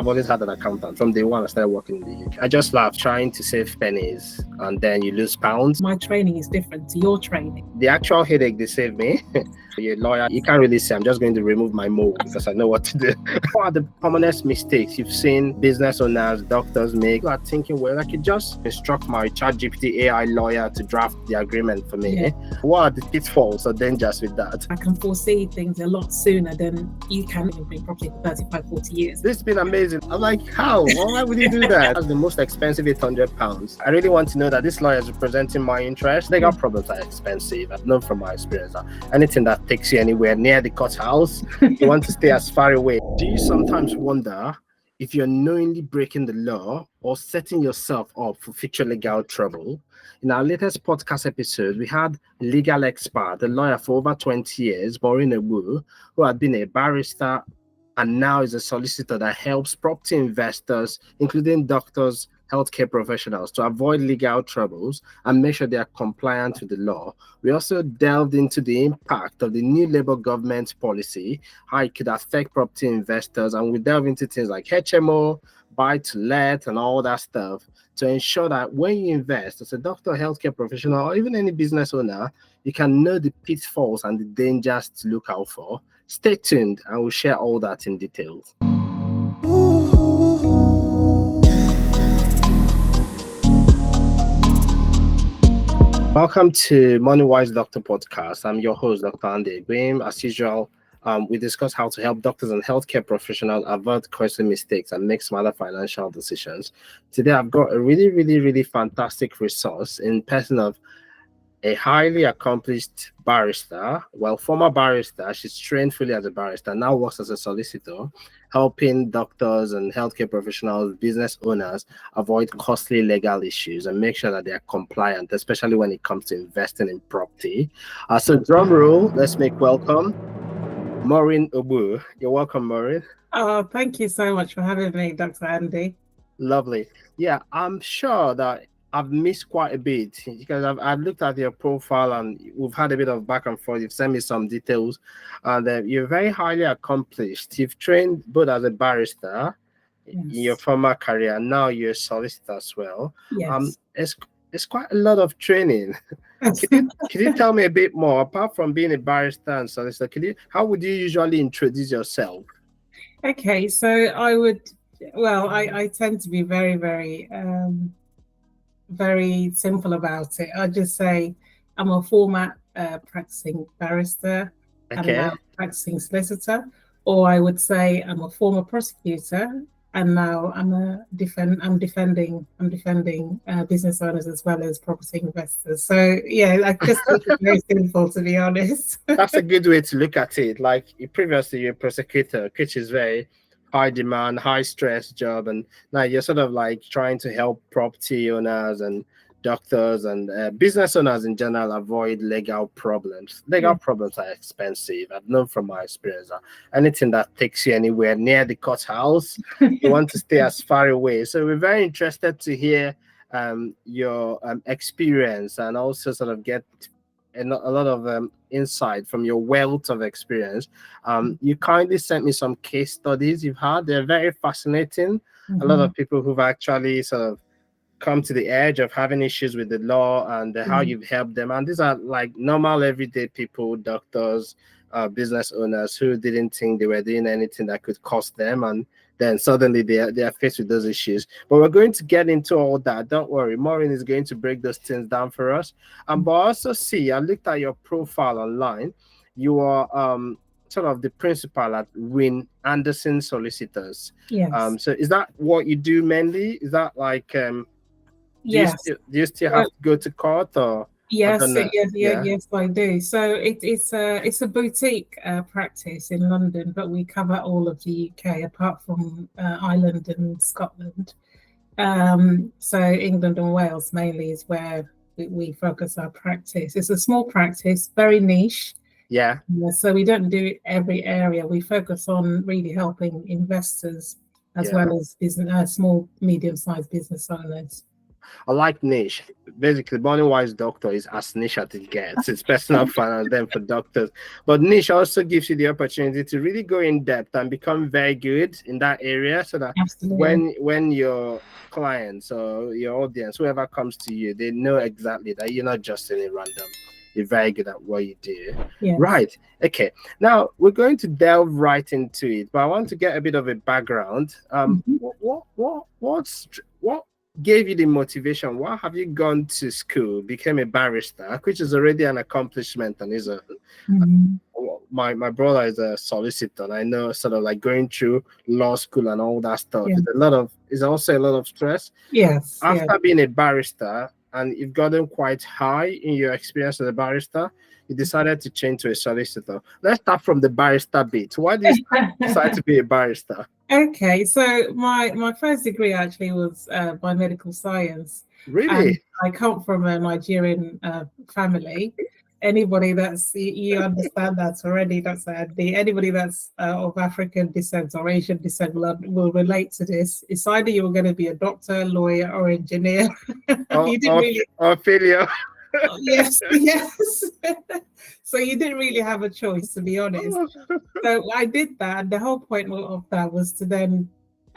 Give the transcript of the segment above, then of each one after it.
I've always had an accountant from day one I started working in the UK. I just love trying to save pennies and then you lose pounds. My training is different to your training. The actual headache they saved me. You're a lawyer, you can't really say I'm just going to remove my mole because I know what to do. What are the commonest mistakes you've seen business owners, doctors make? You are thinking, well, I could just instruct my ChatGPT AI lawyer to draft the agreement for me. Yeah. What are the pitfalls or dangers with that? I can foresee things a lot sooner than you can in property for 35, 40 years. This has been amazing. I'm like, how? Why would you do that? That's the most expensive £800. I really want to know that this lawyer is representing my interest. Legal problems are expensive. I've known from my experience that anything that takes you anywhere near the courthouse, you want to stay as far away. Do you sometimes wonder if you're knowingly breaking the law or setting yourself up for future legal trouble? In our latest podcast episode, we had legal expert, a lawyer for over 20 years, Maureen Ogbu, who had been a barrister and now is a solicitor that helps property investors, including doctors, healthcare professionals, to avoid legal troubles and make sure they are compliant with the law. We also delved into the impact of the new Labour government policy, how it could affect property investors, and we delve into things like HMO, buy to let, and all that stuff to ensure that when you invest as a doctor, healthcare professional, or even any business owner, you can know the pitfalls and the dangers to look out for. Stay tuned and we'll share all that in details. Welcome to MONEYWISE Doctor Podcast. I'm your host, Dr. Andy Gwim. As usual, we discuss how to help doctors and healthcare professionals avoid costly mistakes and make smarter financial decisions. Today, I've got a really fantastic resource in person of a highly accomplished barrister, former barrister. She's trained fully as a barrister, now works as a solicitor, helping doctors and healthcare professionals, business owners avoid costly legal issues and make sure that they are compliant, especially when it comes to investing in property. So drum roll, let's make welcome Maureen Ogbu. You're welcome, Maureen. Oh, thank you so much for having me, Dr. Andy. Lovely. Yeah, I'm sure that I've missed quite a bit because I've looked at your profile and we've had a bit of back and forth. You've sent me some details and you're very highly accomplished. You've trained both as a barrister in your former career, and now you're a solicitor as well. Yes. It's quite a lot of training. Can you tell me a bit more, apart from being a barrister and solicitor, how would you usually introduce yourself? Okay, so I tend to be very simple about it. I just say I'm a former practicing barrister and now practicing solicitor, or I would say I'm a former prosecutor and now I'm defending business owners as well as property investors. So yeah, I just think it's very simple, to be honest. That's a good way to look at it. Like previously you're a prosecutor, which is very high demand, high stress job, and now you're sort of like trying to help property owners and doctors and business owners in general avoid legal problems. Legal problems are expensive. I've known from my experience that anything that takes you anywhere near the courthouse, you want to stay as far away. So we're very interested to hear your experience and also sort of get a lot of insight from your wealth of experience. You kindly sent me some case studies you've had. They're very fascinating. A lot of people who've actually sort of come to the edge of having issues with the law and how you've helped them. And these are like normal everyday people, doctors, business owners who didn't think they were doing anything that could cost them, and then suddenly they are faced with those issues. But we're going to get into all that. Don't worry, Maureen is going to break those things down for us. But I also see, I looked at your profile online. You are sort of the principal at Win Anderson Solicitors. Yes. So is that what you do mainly? Is that like yes. Do you still have to go to court or? Yes, yes, I do. So it's a boutique practice in London, but we cover all of the UK apart from Ireland and Scotland. So England and Wales mainly is where we focus our practice. It's a small practice, very niche. Yeah. So we don't do every area. We focus on really helping investors as well as business, small, medium-sized business owners. I like niche. Basically, MONEYWISE doctor is as niche as it gets. It's personal finance then for doctors. But niche also gives you the opportunity to really go in depth and become very good in that area, so that Absolutely. when your clients or your audience, whoever comes to you, they know exactly that you're not just any random. You're very good at what you do. Yes. Right. Okay. Now we're going to delve right into it, but I want to get a bit of a background. What gave you the motivation? Why have you gone to school, became a barrister, which is already an accomplishment and is a my brother is a solicitor, and I know sort of like going through law school and all that stuff. Yeah. It's also a lot of stress. Yes. After being a barrister, and you've gotten quite high in your experience as a barrister, you decided to change to a solicitor. Let's start from the barrister bit. Why did you decide to be a barrister? Okay, so my first degree actually was biomedical science. Really? And I come from a Nigerian family. Anybody that's, you understand that already, that's anybody that's of African descent or Asian descent will relate to this. It's either you're going to be a doctor, lawyer, or engineer. Or failure. Yes. So you didn't really have a choice, to be honest. So I did that. The whole point of that was to then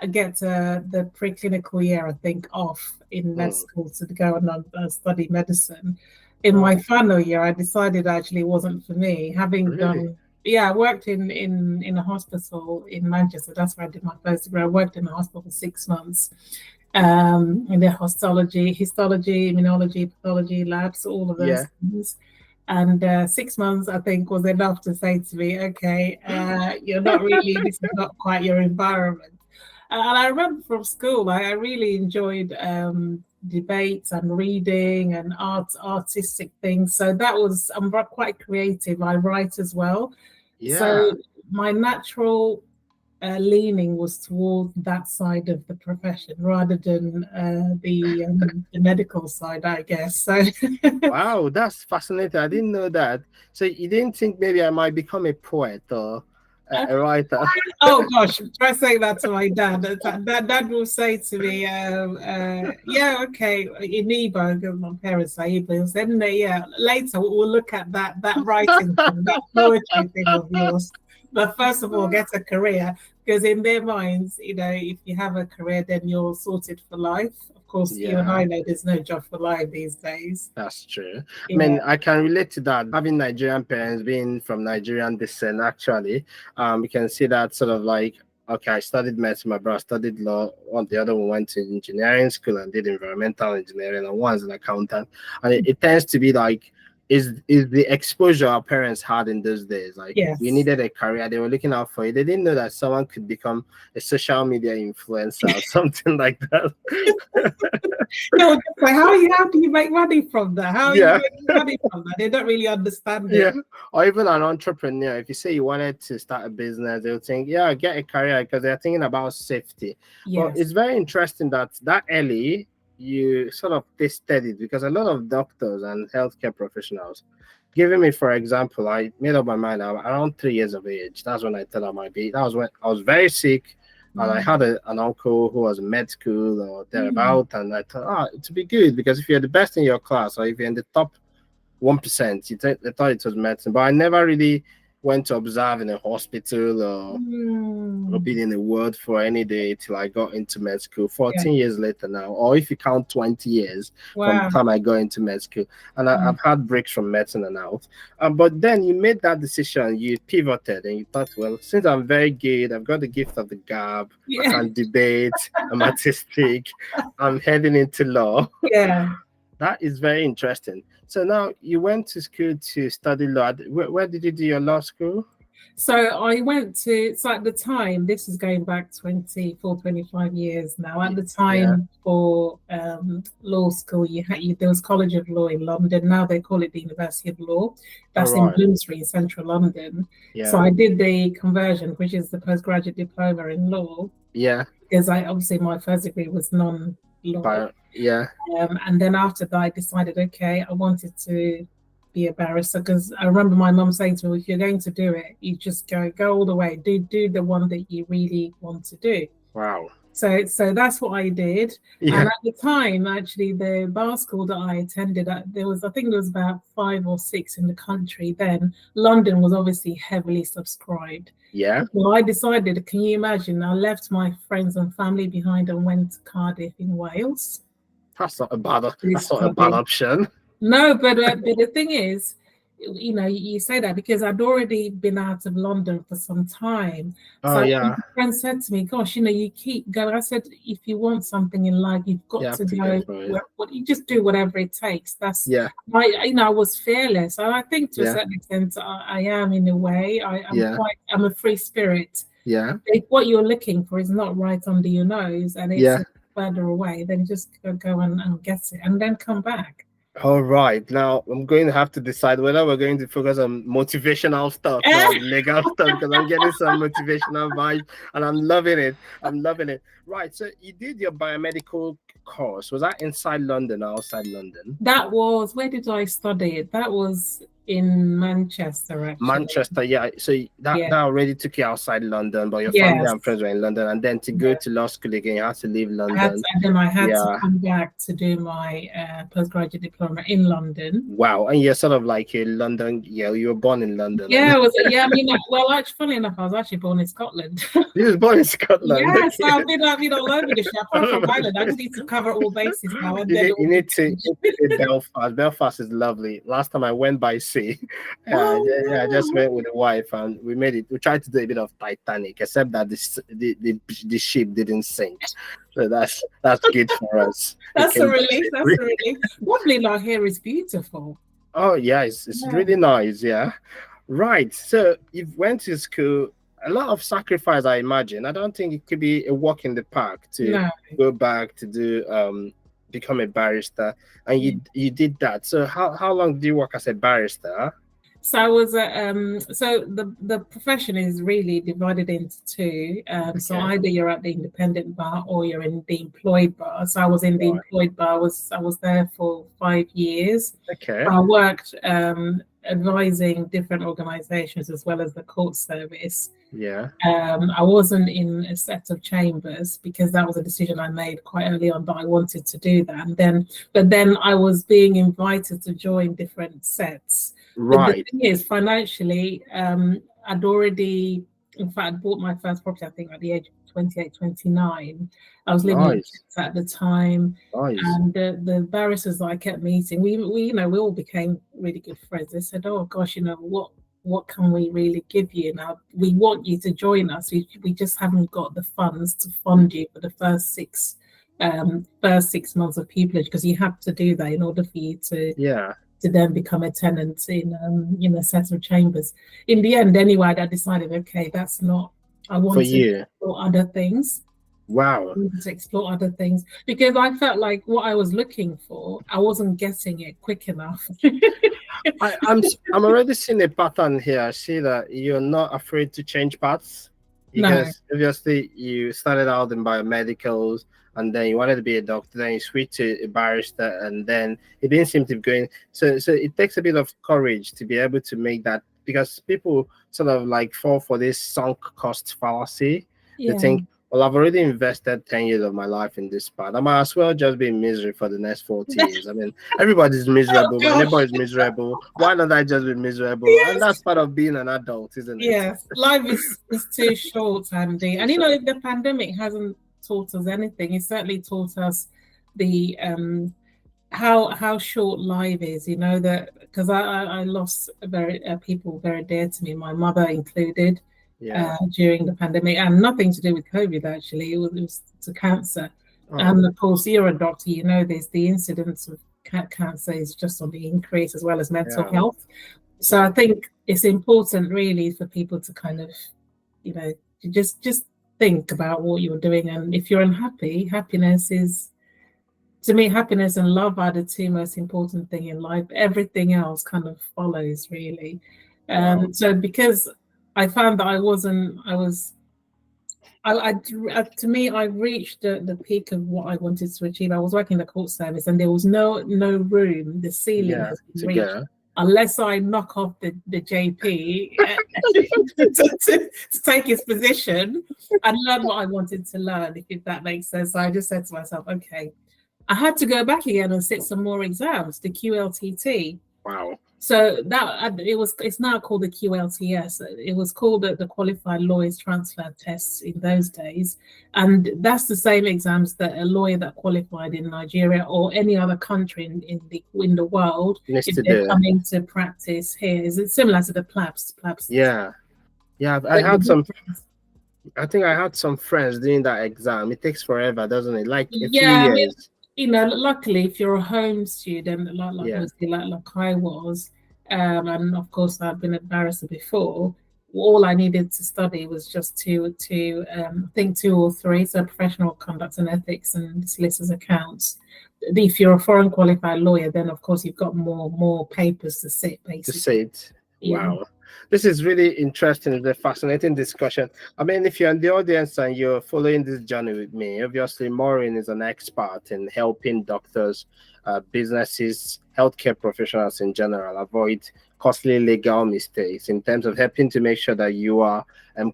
get the preclinical year, I think, off in med school to go and study medicine. In my final year, I decided actually it wasn't for me. Having done, I worked in a hospital in Manchester. That's where I did my first degree. I worked in a hospital for 6 months. In the histology, immunology, pathology labs, all of those things. And 6 months, I think, was enough to say to me, okay, you're not really, this is not quite your environment. And I remember from school, I really enjoyed debates and reading and artistic things. So that was, I'm quite creative. I write as well. Yeah. So my natural leaning was towards that side of the profession rather than the medical side, I guess. So wow, that's fascinating. I didn't know that. So you didn't think maybe I might become a poet or a writer? Oh gosh, try saying that to my dad. Dad will say to me, yeah, okay, in Igbo, because my parents are Igbo, then later we'll look at that writing thing, that poetry thing of yours. But first of all, get a career, because in their minds, if you have a career, then you're sorted for life. Of course, you and I know there's no job for life these days. That's true. I mean, I can relate to that. Having Nigerian parents, being from Nigerian descent, actually, we can see that sort of like, okay, I studied medicine, my brother studied law, the other one went to engineering school and did environmental engineering, and one's an accountant. And it tends to be like, is the exposure our parents had in those days. Like, you needed a career, they were looking out for you. They didn't know that someone could become a social media influencer or something like that. No, like, how do you make money from that? How are you making money from that? They don't really understand it. Yeah, or even an entrepreneur. If you say you wanted to start a business, they'll think, yeah, get a career, because they're thinking about safety. Well, it's very interesting that early you sort of tested it, because a lot of doctors and healthcare professionals, giving me, for example, I made up my mind around 3 years of age. That's when I thought I might be. That was when I was very sick, and I had an uncle who was in med school or thereabout, and I thought, it would be good, because if you're the best in your class, or if you're in the top 1%, they thought it was medicine. But I never really went to observe in a hospital or being in a ward for any day till I got into med school 14 years later now, or if you count 20 years from the time I got into med school. And I've had breaks from medicine and out. But then you made that decision, you pivoted, and you thought, well, since I'm very good, I've got the gift of the gab, I can debate, I'm artistic, I'm heading into law. That is very interesting. So now you went to school to study law. Where did you do your law school? So I went to, so at the time, this is going back 24, 25 years now. At the time for law school, there was College of Law in London. Now they call it the University of Law. That's in Bloomsbury, in central London. So I did the conversion, which is the postgraduate diploma in law. Because obviously my first degree was non-law. And then after that, I decided, okay, I wanted to be a barrister, because I remember my mum saying to me, if you're going to do it, you just go all the way, do the one that you really want to do. Wow. So that's what I did. Yeah. And at the time, actually, the bar school that I attended, I think there was about 5 or 6 in the country then. London was obviously heavily subscribed. Yeah. So I decided, can you imagine? I left my friends and family behind and went to Cardiff in Wales. That's not a bad option. No, but the thing is, you say that because I'd already been out of London for some time. Oh So yeah. my friend said to me, "Gosh, you keep going." I said, "If you want something in life, you've got to go. You just do whatever it takes." That's I was fearless, and I think to a certain extent, I am in a way. I'm a free spirit. Yeah. If what you're looking for is not right under your nose and it's further away, then just go and get it, and then come back. All right. Now I'm going to have to decide whether we're going to focus on motivational stuff or legal stuff, because I'm getting some motivational vibes and I'm loving it. Right. So you did your biomedical course. Was that inside London or outside London? That was, where did I study it? That was in Manchester, actually. Manchester, yeah. So that already took you outside London, but your family and friends were in London, and then to go to law school again, you had to leave London. I had to come back to do my postgraduate diploma in London. Wow, and you're sort of like a London. Yeah, you were born in London. Yeah, I mean, well, actually, funny enough, I was actually born in Scotland. You was born in Scotland. Yes, okay. I've been all over the shop. I'm from Ireland. I just need to cover all bases now. And you need to Belfast. Belfast is lovely. Last time I went by sea. I just went with the wife and we made it. We tried to do a bit of Titanic, except that the ship didn't sink. So that's good for us. That's a relief. That's a relief. Lovely here is beautiful. Oh yeah, it's really nice. Yeah, right. So you went to school. A lot of sacrifice, I imagine. I don't think it could be a walk in the park to go back to do become a barrister, and you did that. So how long did you work as a barrister? So I was so the profession is really divided into two. So either you're at the independent bar or you're in the employed bar. So I was in the employed bar. I was there for 5 years. Okay. I worked advising different organizations as well as the court service. Yeah. I wasn't in a set of chambers because that was a decision I made quite early on, but I wanted to do that. But then I was being invited to join different sets. Right. But the thing is, financially, I'd already, in fact, bought my first property, I think, at the age of 28, 29. I was living in at the time. Nice. And the barristers that I kept meeting, we all became really good friends. They said, "Oh gosh, what can we really give you now? We want you to join us. We just haven't got the funds to fund you for the first 6 months of pupillage, because you have to do that in order for you to then become a tenant in a set of chambers." In the end, anyway, I decided, okay, that's not. I wanted to explore other things. Wow. I wanted to explore other things because I felt like what I was looking for, I wasn't getting it quick enough. I'm already seeing a pattern here. I see that you're not afraid to change paths, because obviously you started out in biomedicals and then you wanted to be a doctor, then you switched to a barrister, and then it didn't seem to be going. So it takes a bit of courage to be able to make that, because people sort of like fall for this sunk cost fallacy. They think, well, I've already invested 10 years of my life in this part. I might as well just be in misery for the next 40 years. I mean, everybody's miserable. My neighbor is miserable. Why not I just be miserable? Yes. And that's part of being an adult, isn't it? Yes, life is too short, Andy. And if the pandemic hasn't taught us anything, it certainly taught us the how short life is. That because I lost people very dear to me, my mother included. During the pandemic, and nothing to do with COVID, actually. It was to cancer. And of course, you're a doctor, there's the incidence of cancer is just on the increase, as well as mental health. So I think it's important really for people to kind of, just think about what you're doing. And if you're unhappy, happiness and love are the 2 most important thing in life. Everything else kind of follows, really. So because I found that to me, I reached the peak of what I wanted to achieve. I was working in the court service and there was no room. The ceiling has been reached. unless I knock off the JP to take his position and learn what I wanted to learn, if that makes sense. So I just said to myself, okay, I had to go back again and sit some more exams, the QLTT. Wow. So it's now called the QLTS. It was called the Qualified Lawyers Transfer Tests in those days. And that's the same exams that a lawyer that qualified in Nigeria or any other country in the world, if they're coming to practice here. Is it similar to the PLABS? Yeah. I think I had some friends doing that exam. It takes forever, doesn't it? Like a few years. Luckily, if you're a home student, like I was, and of course I've been a barrister before, all I needed to study was just I think 2 or 3, so professional conduct and ethics and solicitor's accounts. If you're a foreign qualified lawyer, then of course you've got more papers to sit, basically. Wow. This is really interesting. It's a fascinating discussion. I mean, if you're in the audience and you're following this journey with me, obviously Maureen is an expert in helping doctors, businesses, healthcare professionals in general avoid costly legal mistakes in terms of helping to make sure that you are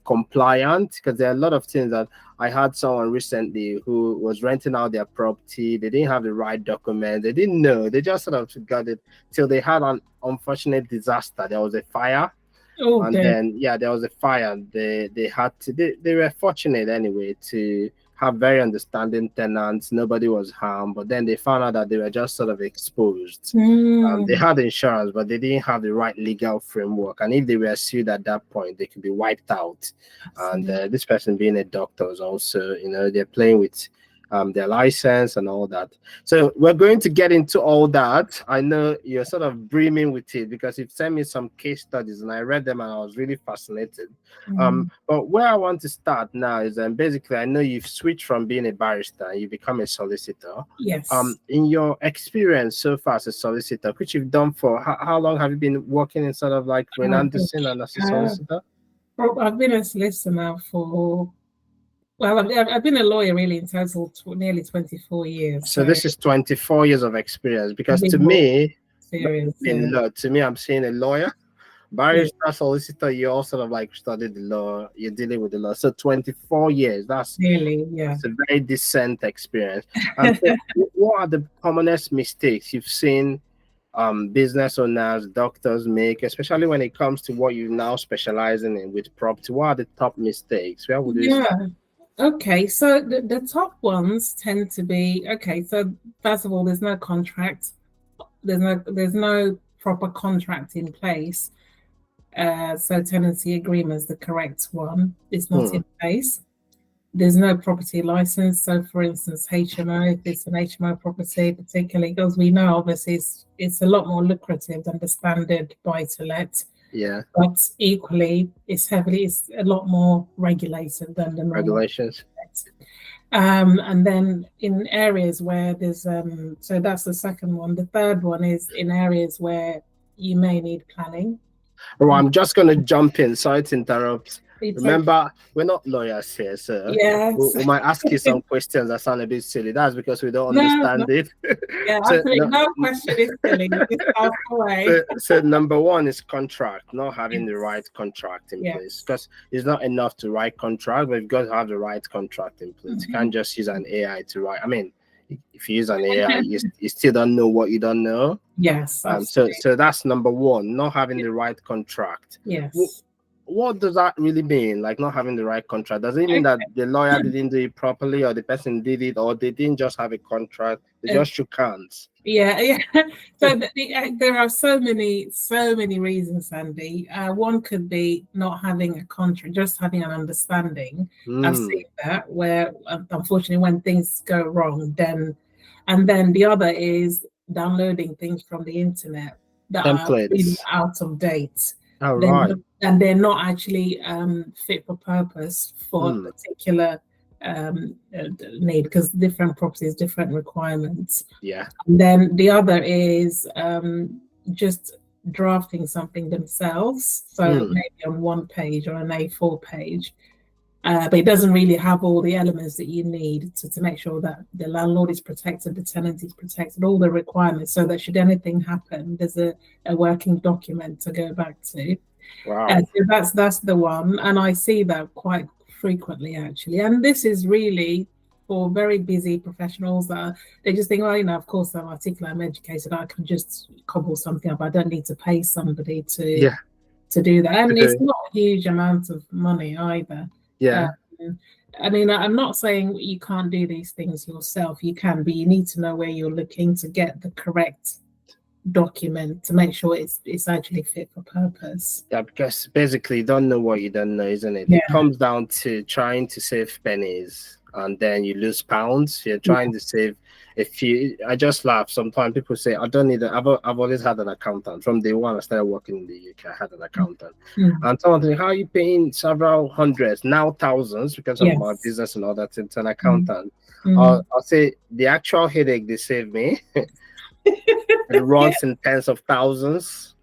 compliant, because there are a lot of things that I had someone recently who was renting out their property. They didn't have the right document. They didn't know. They just sort of got it till they had an unfortunate disaster. There was a fire. Then there was a fire. They were fortunate anyway to have very understanding tenants. Nobody was harmed, but then they found out that they were just sort of exposed. They had insurance, but they didn't have the right legal framework. And if they were sued at that point, they could be wiped out. And this person being a doctor was also, they're playing with their license and all that. So we're going to get into all that. I know you're sort of brimming with it because you've sent me some case studies and I read them and I was really fascinated. But where I want to start now is basically, I know you've switched from being a barrister and you become a solicitor. Yes. In your experience so far as a solicitor, which you've done for how long have you been working in sort of like Queen Anderson and as a solicitor? I've been a solicitor now for I've been a lawyer really in total nearly 24 years. So this is 24 years of experience, because to me, I'm seeing a lawyer, barrister, solicitor, you all sort of like studied the law, you're dealing with the law. So 24 years, that's it's a very decent experience. And so what are the commonest mistakes you've seen business owners, doctors make, especially when it comes to what you now specialize in with property? What are the top mistakes? Where would you start? Okay, so the top ones tend to be, so first of all, there's no contract. There's no proper contract in place. So tenancy agreement is the correct one. It's not in place. There's no property license. So for instance, HMO, if it's an HMO property, particularly, because we know obviously it's a lot more lucrative than the standard buy-to-let. Yeah. But equally, it's a lot more regulated than the regulations. And then in areas where there's so that's the second one. The third one is in areas where you may need planning. Oh, I'm just going to jump in. Sorry to interrupt. Remember, we're not lawyers here, so we might ask you some questions that sound a bit silly. That's because we don't understand it. Yeah, so, no question is silly. So number one is contract, not having the right contract in place, because it's not enough to write contract, but you've got to have the right contract in place. You can't just use an AI to write. I mean, if you use an AI, you still don't know what you don't know. Yes. So that's number one, not having the right contract. Yes. What does that really mean? Like not having the right contract? Does it mean that the lawyer didn't do it properly, or the person did it, or they didn't just have a contract? They just shook hands. Yeah. So there are so many reasons, Andy. One could be not having a contract, just having an understanding. I've seen that where, unfortunately, when things go wrong, then the other is downloading things from the internet that are really out of date. Oh, right. And they're not actually fit for purpose for a particular need, because different properties, different requirements. Yeah. And then the other is just drafting something themselves. So maybe on one page or an A4 page, but it doesn't really have all the elements that you need to make sure that the landlord is protected, the tenant is protected, all the requirements, so that should anything happen, there's a working document to go back to. Wow. So that's the one, and I see that quite frequently actually. And this is really for very busy professionals that they just think, well, you know, of course I'm articulate, I'm educated, I can just cobble something up. I don't need to pay somebody to do that, and it's not a huge amount of money either. Yeah. I mean, I'm not saying you can't do these things yourself. You can, but you need to know where you're looking to get the correct document to make sure it's actually fit for purpose. Yeah, because basically you don't know what you don't know, isn't it? Yeah. It comes down to trying to save pennies and then you lose pounds. You're trying to save a few. I just laugh. Sometimes people say, I don't need I've always had an accountant. From day one I started working in the UK, I had an accountant. And someone said, how are you paying several hundreds, now thousands, because of my business and all that, to an accountant? I'll say the actual headache they save me it runs in tens of thousands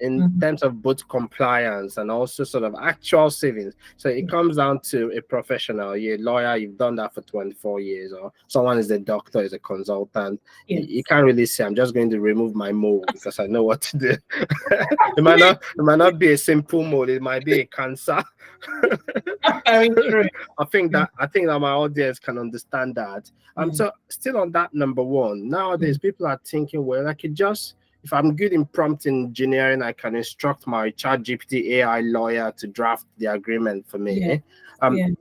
in terms of both compliance and also sort of actual savings. So it comes down to a professional. You're a lawyer, you've done that for 24 years, or someone is a doctor, is a consultant. You can't really say, I'm just going to remove my mole because I know what to do. It might not be a simple mole, it might be a cancer. Very true. I think that my audience can understand that. So still on that number one, nowadays people are thinking, well, I could just, if I'm good in prompt engineering, I can instruct my ChatGPT AI lawyer to draft the agreement for me.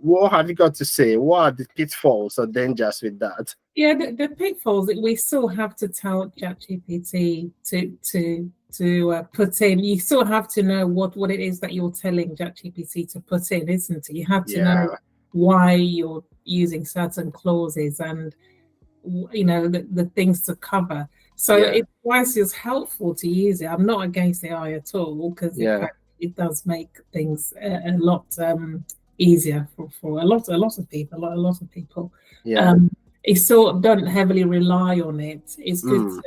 What have you got to say? What are the pitfalls or dangers with that? Yeah, the pitfalls that we still have to tell ChatGPT to put in. You still have to know what it is that you're telling ChatGPT to put in, isn't it? You have to know why you're using certain clauses and, you know, the things to cover. So it's helpful to use it. I'm not against AI at all, because it does make things a lot easier for a lot of people. It's still don't heavily rely on it. It's good to,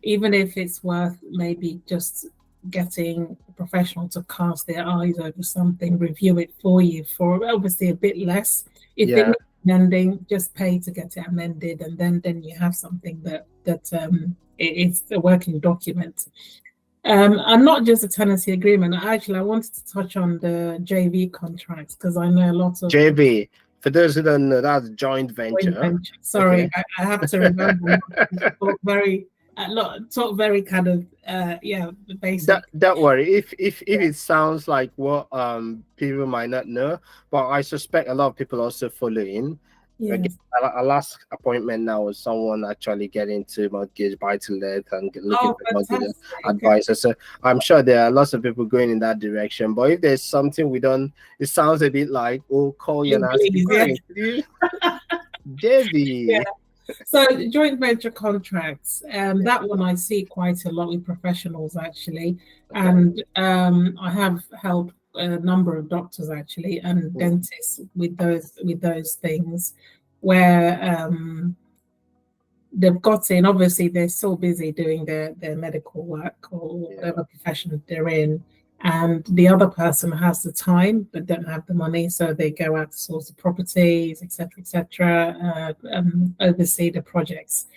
even if it's worth maybe just getting a professional to cast their eyes over something, review it for you for obviously a bit less. If they need amending, just pay to get it amended, and then you have something that it's a working document. And not just a tenancy agreement. Actually, I wanted to touch on the JV contracts, because I know a lot of JV. For those who don't know, that's joint venture. Sorry, I have to remember. Talk very kind of basic. Don't worry. If it sounds like what people might not know, but I suspect a lot of people also following. Yes. Our last appointment now was someone actually getting to mortgage, buy to let, and looking for mortgage advisor. So I'm sure there are lots of people going in that direction. But if there's something we don't, it sounds a bit like, call you and ask you. Debbie. So joint venture contracts, that one I see quite a lot with professionals actually, and I have helped a number of doctors actually and dentists with those things, where they've got in. Obviously they're so busy doing their medical work or whatever profession they're in, and the other person has the time but don't have the money, so they go out to source the properties, etc., oversee the projects,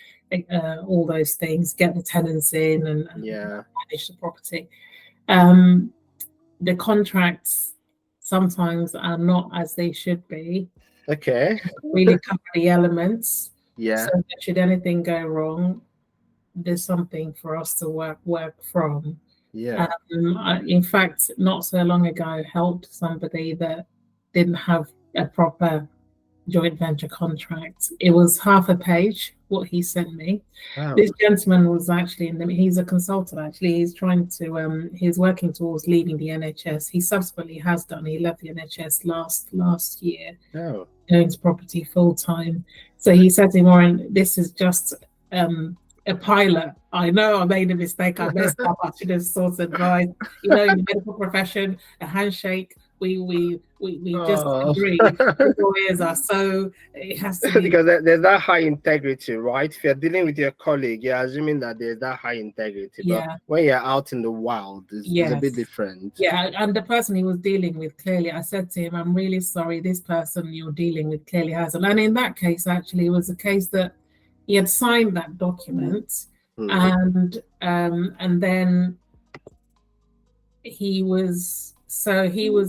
all those things, get the tenants in and manage the property. The contracts sometimes are not as they should be. Really cover the elements. So that should anything go wrong, there's something for us to work from. In fact, not so long ago, I helped somebody that didn't have a proper joint venture contract. It was half a page what he sent me. This gentleman was actually he's a consultant actually. He's trying to he's working towards leaving the NHS. He subsequently has done. He left the NHS last year, owns property full time. So he said to me, Warren, this is just a pilot. I know I made a mistake. I messed up. I should have sought advice. You know, in the medical profession, a handshake we just Oh. agree. The lawyers are so it has to be Because there's that high integrity, right? If you're dealing with your colleague, you're assuming that there's that high integrity. But yeah. when you're out in the wild, it's a bit Yes. different. Yeah, and the person he was dealing with clearly, I said to him, I'm really sorry, this person you're dealing with clearly hasn't. And in that case, actually, it was a case that he had signed that document, and then he was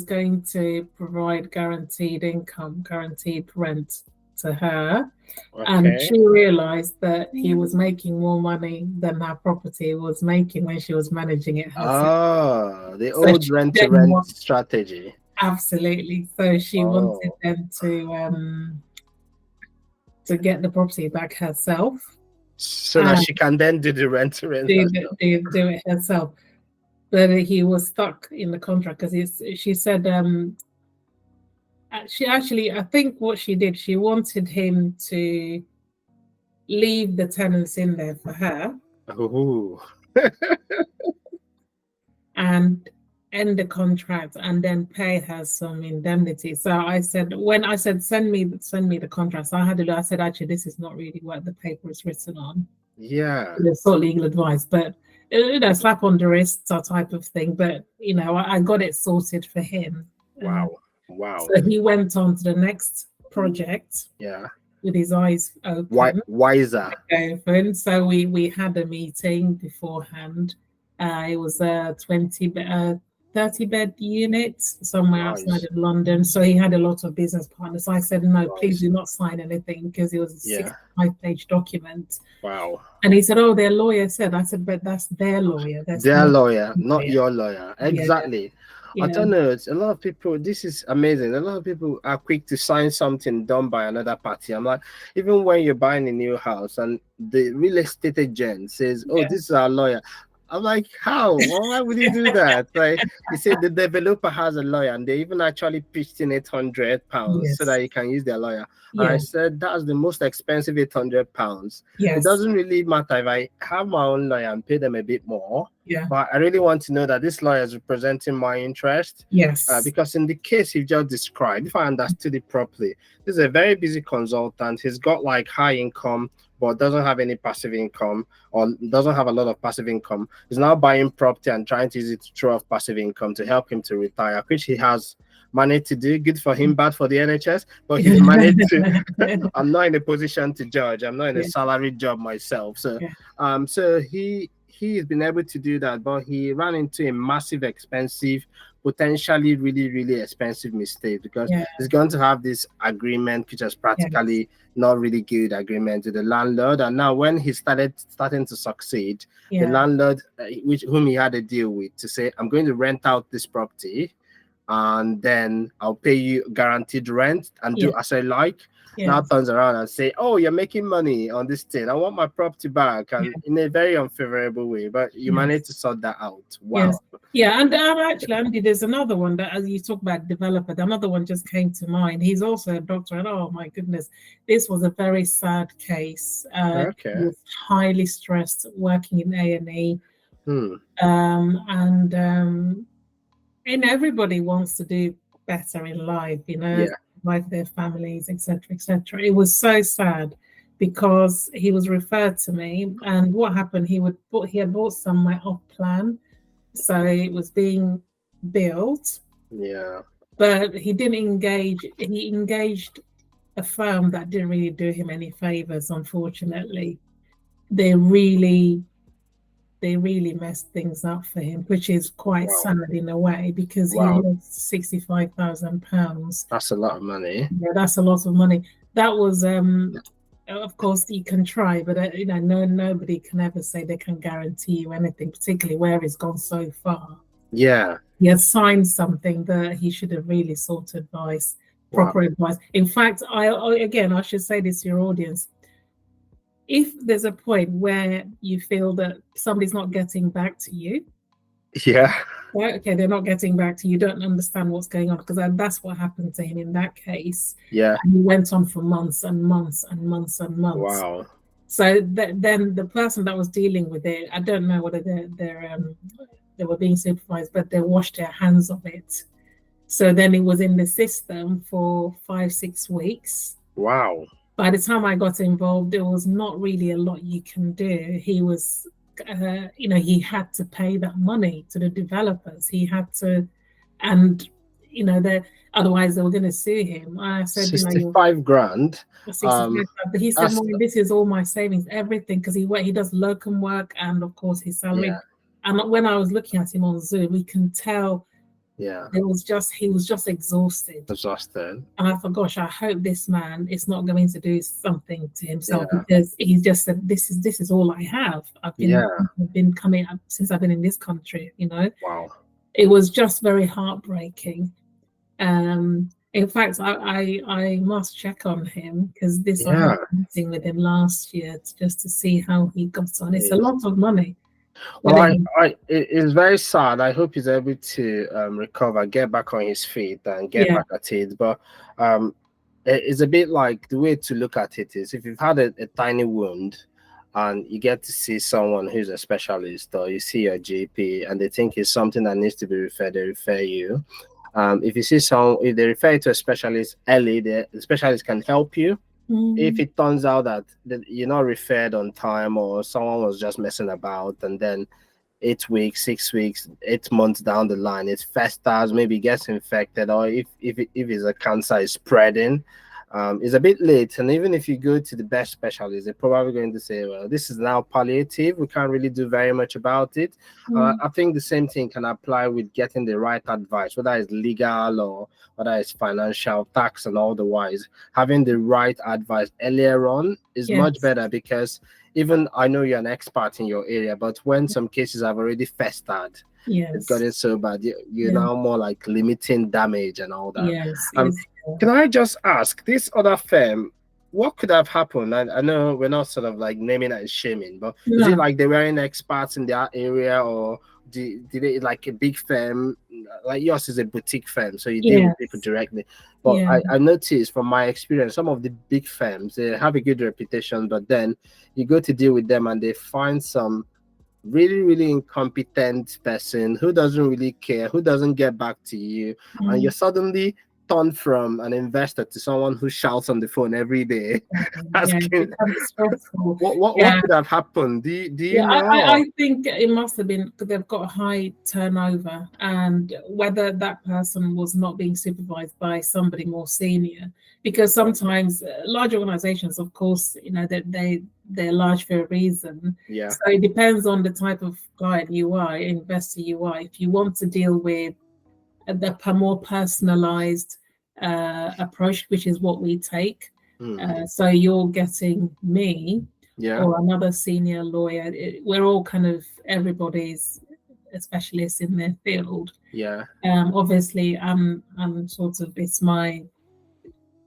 going to provide guaranteed income, guaranteed rent to her. And she realized that he was making more money than her property was making when she was managing it herself. Oh, the old rent-to-rent strategy. Absolutely. So she wanted them to get the property back herself, so that she can then do the rent-to-rent. Do it herself. But he was stuck in the contract because she said I think what she did, she wanted him to leave the tenants in there for her. Ooh. And end the contract and then pay her some indemnity. So I said, send me the contract. So I had to look. I said, actually, this is not really what the paper is written on. Yeah. It's not legal advice, but slap on the wrist type of thing. But I got it sorted for him. Wow. So he went on to the next project. Yeah. With his eyes open. Wiser. Open. So we had a meeting beforehand. It was a 30-bed unit somewhere outside of London. So he had a lot of business partners. I said, no, please do not sign anything because it was a 65-page document. Wow. And he said, oh, their lawyer said. I said, but that's their lawyer. That's their lawyer, not your lawyer. Exactly. Yeah. I don't know. It's a lot of people. This is amazing. A lot of people are quick to sign something done by another party. I'm like, even when you're buying a new house and the real estate agent says, "Oh, this is our lawyer," I'm like, how? Why would you do that? Like, you say the developer has a lawyer, and they even actually pitched in £800 so that you can use their lawyer. And I said, that's the most expensive £800. It doesn't really matter if I have my own lawyer and pay them a bit more. But I really want to know that this lawyer is representing my interest. Because in the case you just described, if I understood it properly, this is a very busy consultant. He's got like high income, but doesn't have any passive income or doesn't have a lot of passive income. He's now buying property and trying to use it to throw off passive income to help him to retire, which he has managed to do. Good for him, bad for the NHS, but he's managed to. I'm not in a position to judge. I'm not in a salaried job myself. So, so he's been able to do that, but he ran into a massive, expensive, potentially really, really expensive mistake because he's going to have this agreement, which is practically not really good agreement with the landlord. And now when he starting to succeed, the landlord, whom he had a deal with, to say, I'm going to rent out this property and then I'll pay you guaranteed rent and do as I like. Now turns around and say, oh, you're making money on this thing. I want my property back, and in a very unfavorable way. But you managed to sort that out. Wow. And actually, Andy, there's another one that, as you talk about developer, another one just came to mind. He's also a doctor, and oh my goodness, this was a very sad case. He was highly stressed, working in A&E, and everybody wants to do better in life, like their families, etc., etc. It was so sad because he was referred to me, and what happened? He had bought somewhere off plan, so it was being built. But he didn't engage. He engaged a firm that didn't really do him any favors. Unfortunately, they really messed things up for him, which is quite sad in a way because he lost £65,000. That's a lot of money. Yeah, that's a lot of money. That was, of course, you can try, but nobody can ever say they can guarantee you anything, particularly where it's gone so far. He has signed something that he should have really sought advice, proper advice. In fact, I should say this to your audience. If there's a point where you feel that somebody's not getting back to you, they're not getting back to you, don't understand what's going on, because that's what happened to him in that case. And he went on for months and months and months and months. So then the person that was dealing with it, I don't know whether they were being supervised, but they washed their hands of it. So then it was in the system for 5-6 weeks. Wow. By the time I got involved, there was not really a lot you can do. He was, he had to pay that money to the developers. He had to, and otherwise they were going to sue him. I said, 65 grand. 65, but he said, That's this is all my savings, everything, because he does locum work and of course his salary. Yeah. And when I was looking at him on Zoom, we can tell. Yeah. He was just exhausted. Exhausted. And I thought, gosh, I hope this man is not going to do something to himself, Yeah. because he just said, this is all I have. I've been coming up since I've been in this country, Wow. It was just very heartbreaking. In fact, I must check on him, because I had a meeting with him last year just to see how he got on. It's a lot of money. Well, it's very sad. I hope he's able to recover, get back on his feet, and get back at it. But it's a bit like, the way to look at it is, if you've had a tiny wound and you get to see someone who's a specialist, or you see your GP and they think it's something that needs to be referred, they refer you. If you see if they refer you to a specialist early, the specialist can help you. If it turns out that you're not referred on time, or someone was just messing about, and then 8 weeks, 6 weeks, 8 months down the line, it festers, maybe gets infected, or if it's a cancer is spreading, it's a bit late. And even if you go to the best specialist, they're probably going to say, well, this is now palliative, we can't really do very much about it. I think the same thing can apply with getting the right advice, whether it's legal or whether it's financial, tax, and all the wise. Having the right advice earlier on is much better, because even, I know you're an expert in your area, but when some cases have already festered, it's gotten so bad, you're now more like limiting damage and all that. Can I just ask, this other firm, what could have happened? I know we're not sort of like naming and shaming, but is it like they weren't experts in their area, or did they, like a big firm, like yours is a boutique firm, so you deal with people directly? But I noticed from my experience, some of the big firms, they have a good reputation, but then you go to deal with them and they find some really, really incompetent person who doesn't really care, who doesn't get back to you, and you're suddenly turned from an investor to someone who shouts on the phone every day, asking what could have happened. Do you know? I think it must have been because they've got a high turnover, and whether that person was not being supervised by somebody more senior, because sometimes large organizations, of course, they're large for a reason. So it depends on the type of client you are, investor you are. If you want to deal with the more personalized approach, which is what we take. So you're getting me or another senior lawyer. We're all kind of, everybody's a specialist in their field. Obviously, I'm sort of, it's my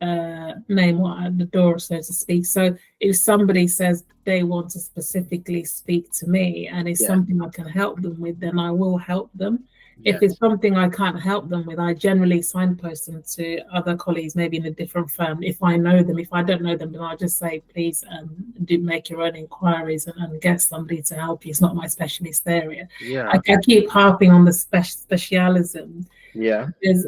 name at the door, so to speak. So if somebody says they want to specifically speak to me and it's something I can help them with, then I will help them. If it's something I can't help them with, I generally signpost them to other colleagues, maybe in a different firm, if I know them. If I don't know them, then I'll just say, please do make your own inquiries and get somebody to help you. It's not my specialist area. I keep harping on the specialism. Because,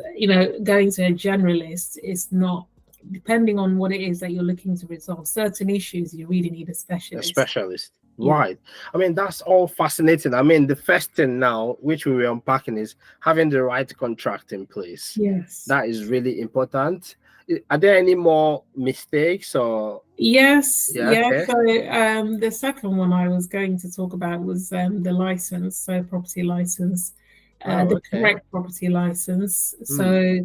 going to a generalist is not, depending on what it is that you're looking to resolve. Certain issues, you really need a specialist. Right. I mean, that's all fascinating. I mean, the first thing now, which we were unpacking, is having the right contract in place. That is really important. Are there any more mistakes or? Yes. So the second one I was going to talk about was the license, so property license, correct property license. So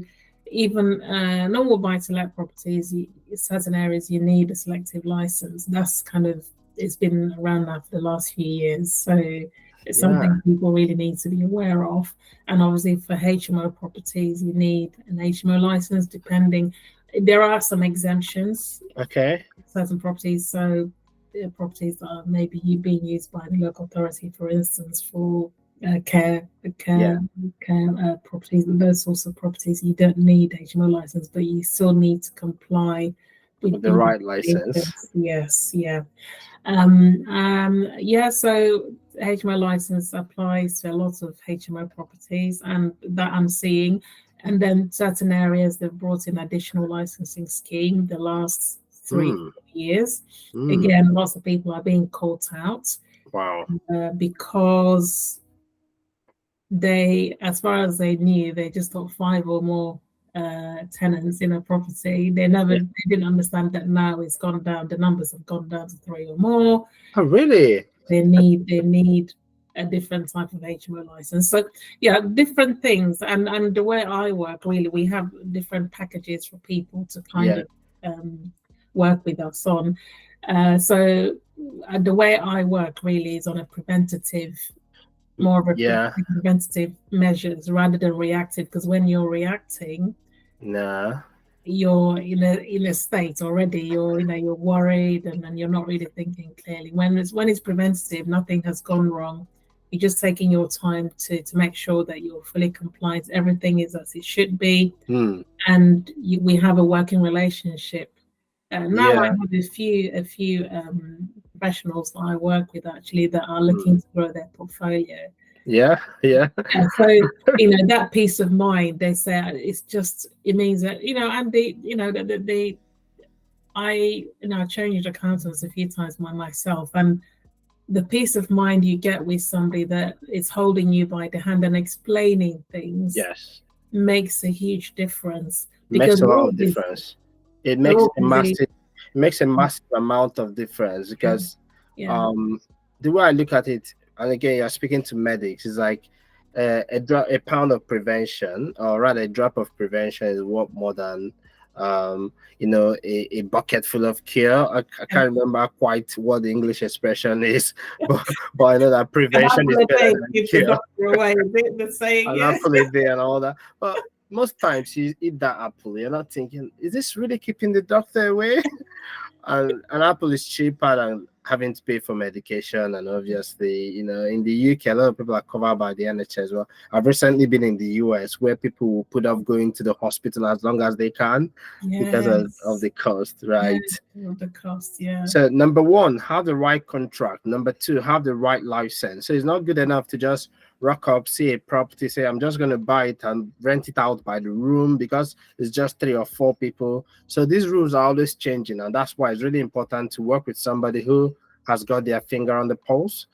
even normal buy-to-let properties, in certain areas you need a selective license. That's kind of, it's been around now for the last few years, so it's something people really need to be aware of. And obviously for HMO properties, you need an HMO license. Depending, there are some exemptions. Certain properties, so properties that are maybe being used by the local authority, for instance, for care properties, and those sorts of properties, you don't need HMO license, but you still need to comply with the right license. So HMO license applies to a lot of HMO properties, and that I'm seeing And then certain areas, they've brought in additional licensing scheme the last 3 years. Again, lots of people are being caught out. Wow. Because they, as far as they knew, they just got 5 or more tenants in a property. They didn't understand that now it's gone down. The numbers have gone down to 3 or more. Oh, really? They need a different type of HMO license. So yeah, different things. And the way I work, really, we have different packages for people to kind of work with us on. So the way I work really is on a preventative, more of a preventative measures rather than reactive. Because when you're reacting, you're in a state already. You're worried and you're not really thinking clearly. When it's preventative, nothing has gone wrong. You're just taking your time to make sure that you're fully compliant. Everything is as it should be, and we have a working relationship. Now I have a few professionals that I work with actually that are looking to grow their portfolio. And so that peace of mind, they say it means that I changed accountants a few times myself, and the peace of mind you get with somebody that is holding you by the hand and explaining things makes a huge difference. Makes a lot of difference. It makes a massive amount of difference because the way I look at it, and again, you're speaking to medics, is like a pound of prevention, or rather a drop of prevention, is worth more than a bucket full of cure. I can't remember quite what the English expression is, but I know that prevention is better than cure. An apple a day and all that. But most times you eat that apple, you're not thinking, is this really keeping the doctor away? And an apple is cheaper than having to pay for medication. And obviously, in the UK, a lot of people are covered by the NHS. Well, I've recently been in the US where people will put off going to the hospital as long as they can because of the cost, right? The cost, So number one, have the right contract. Number two, have the right license. So it's not good enough to just rock up, see a property, say, I'm just going to buy it and rent it out by the room because it's just 3 or 4 people. So these rules are always changing. And that's why it's really important to work with somebody who has got their finger on the pulse.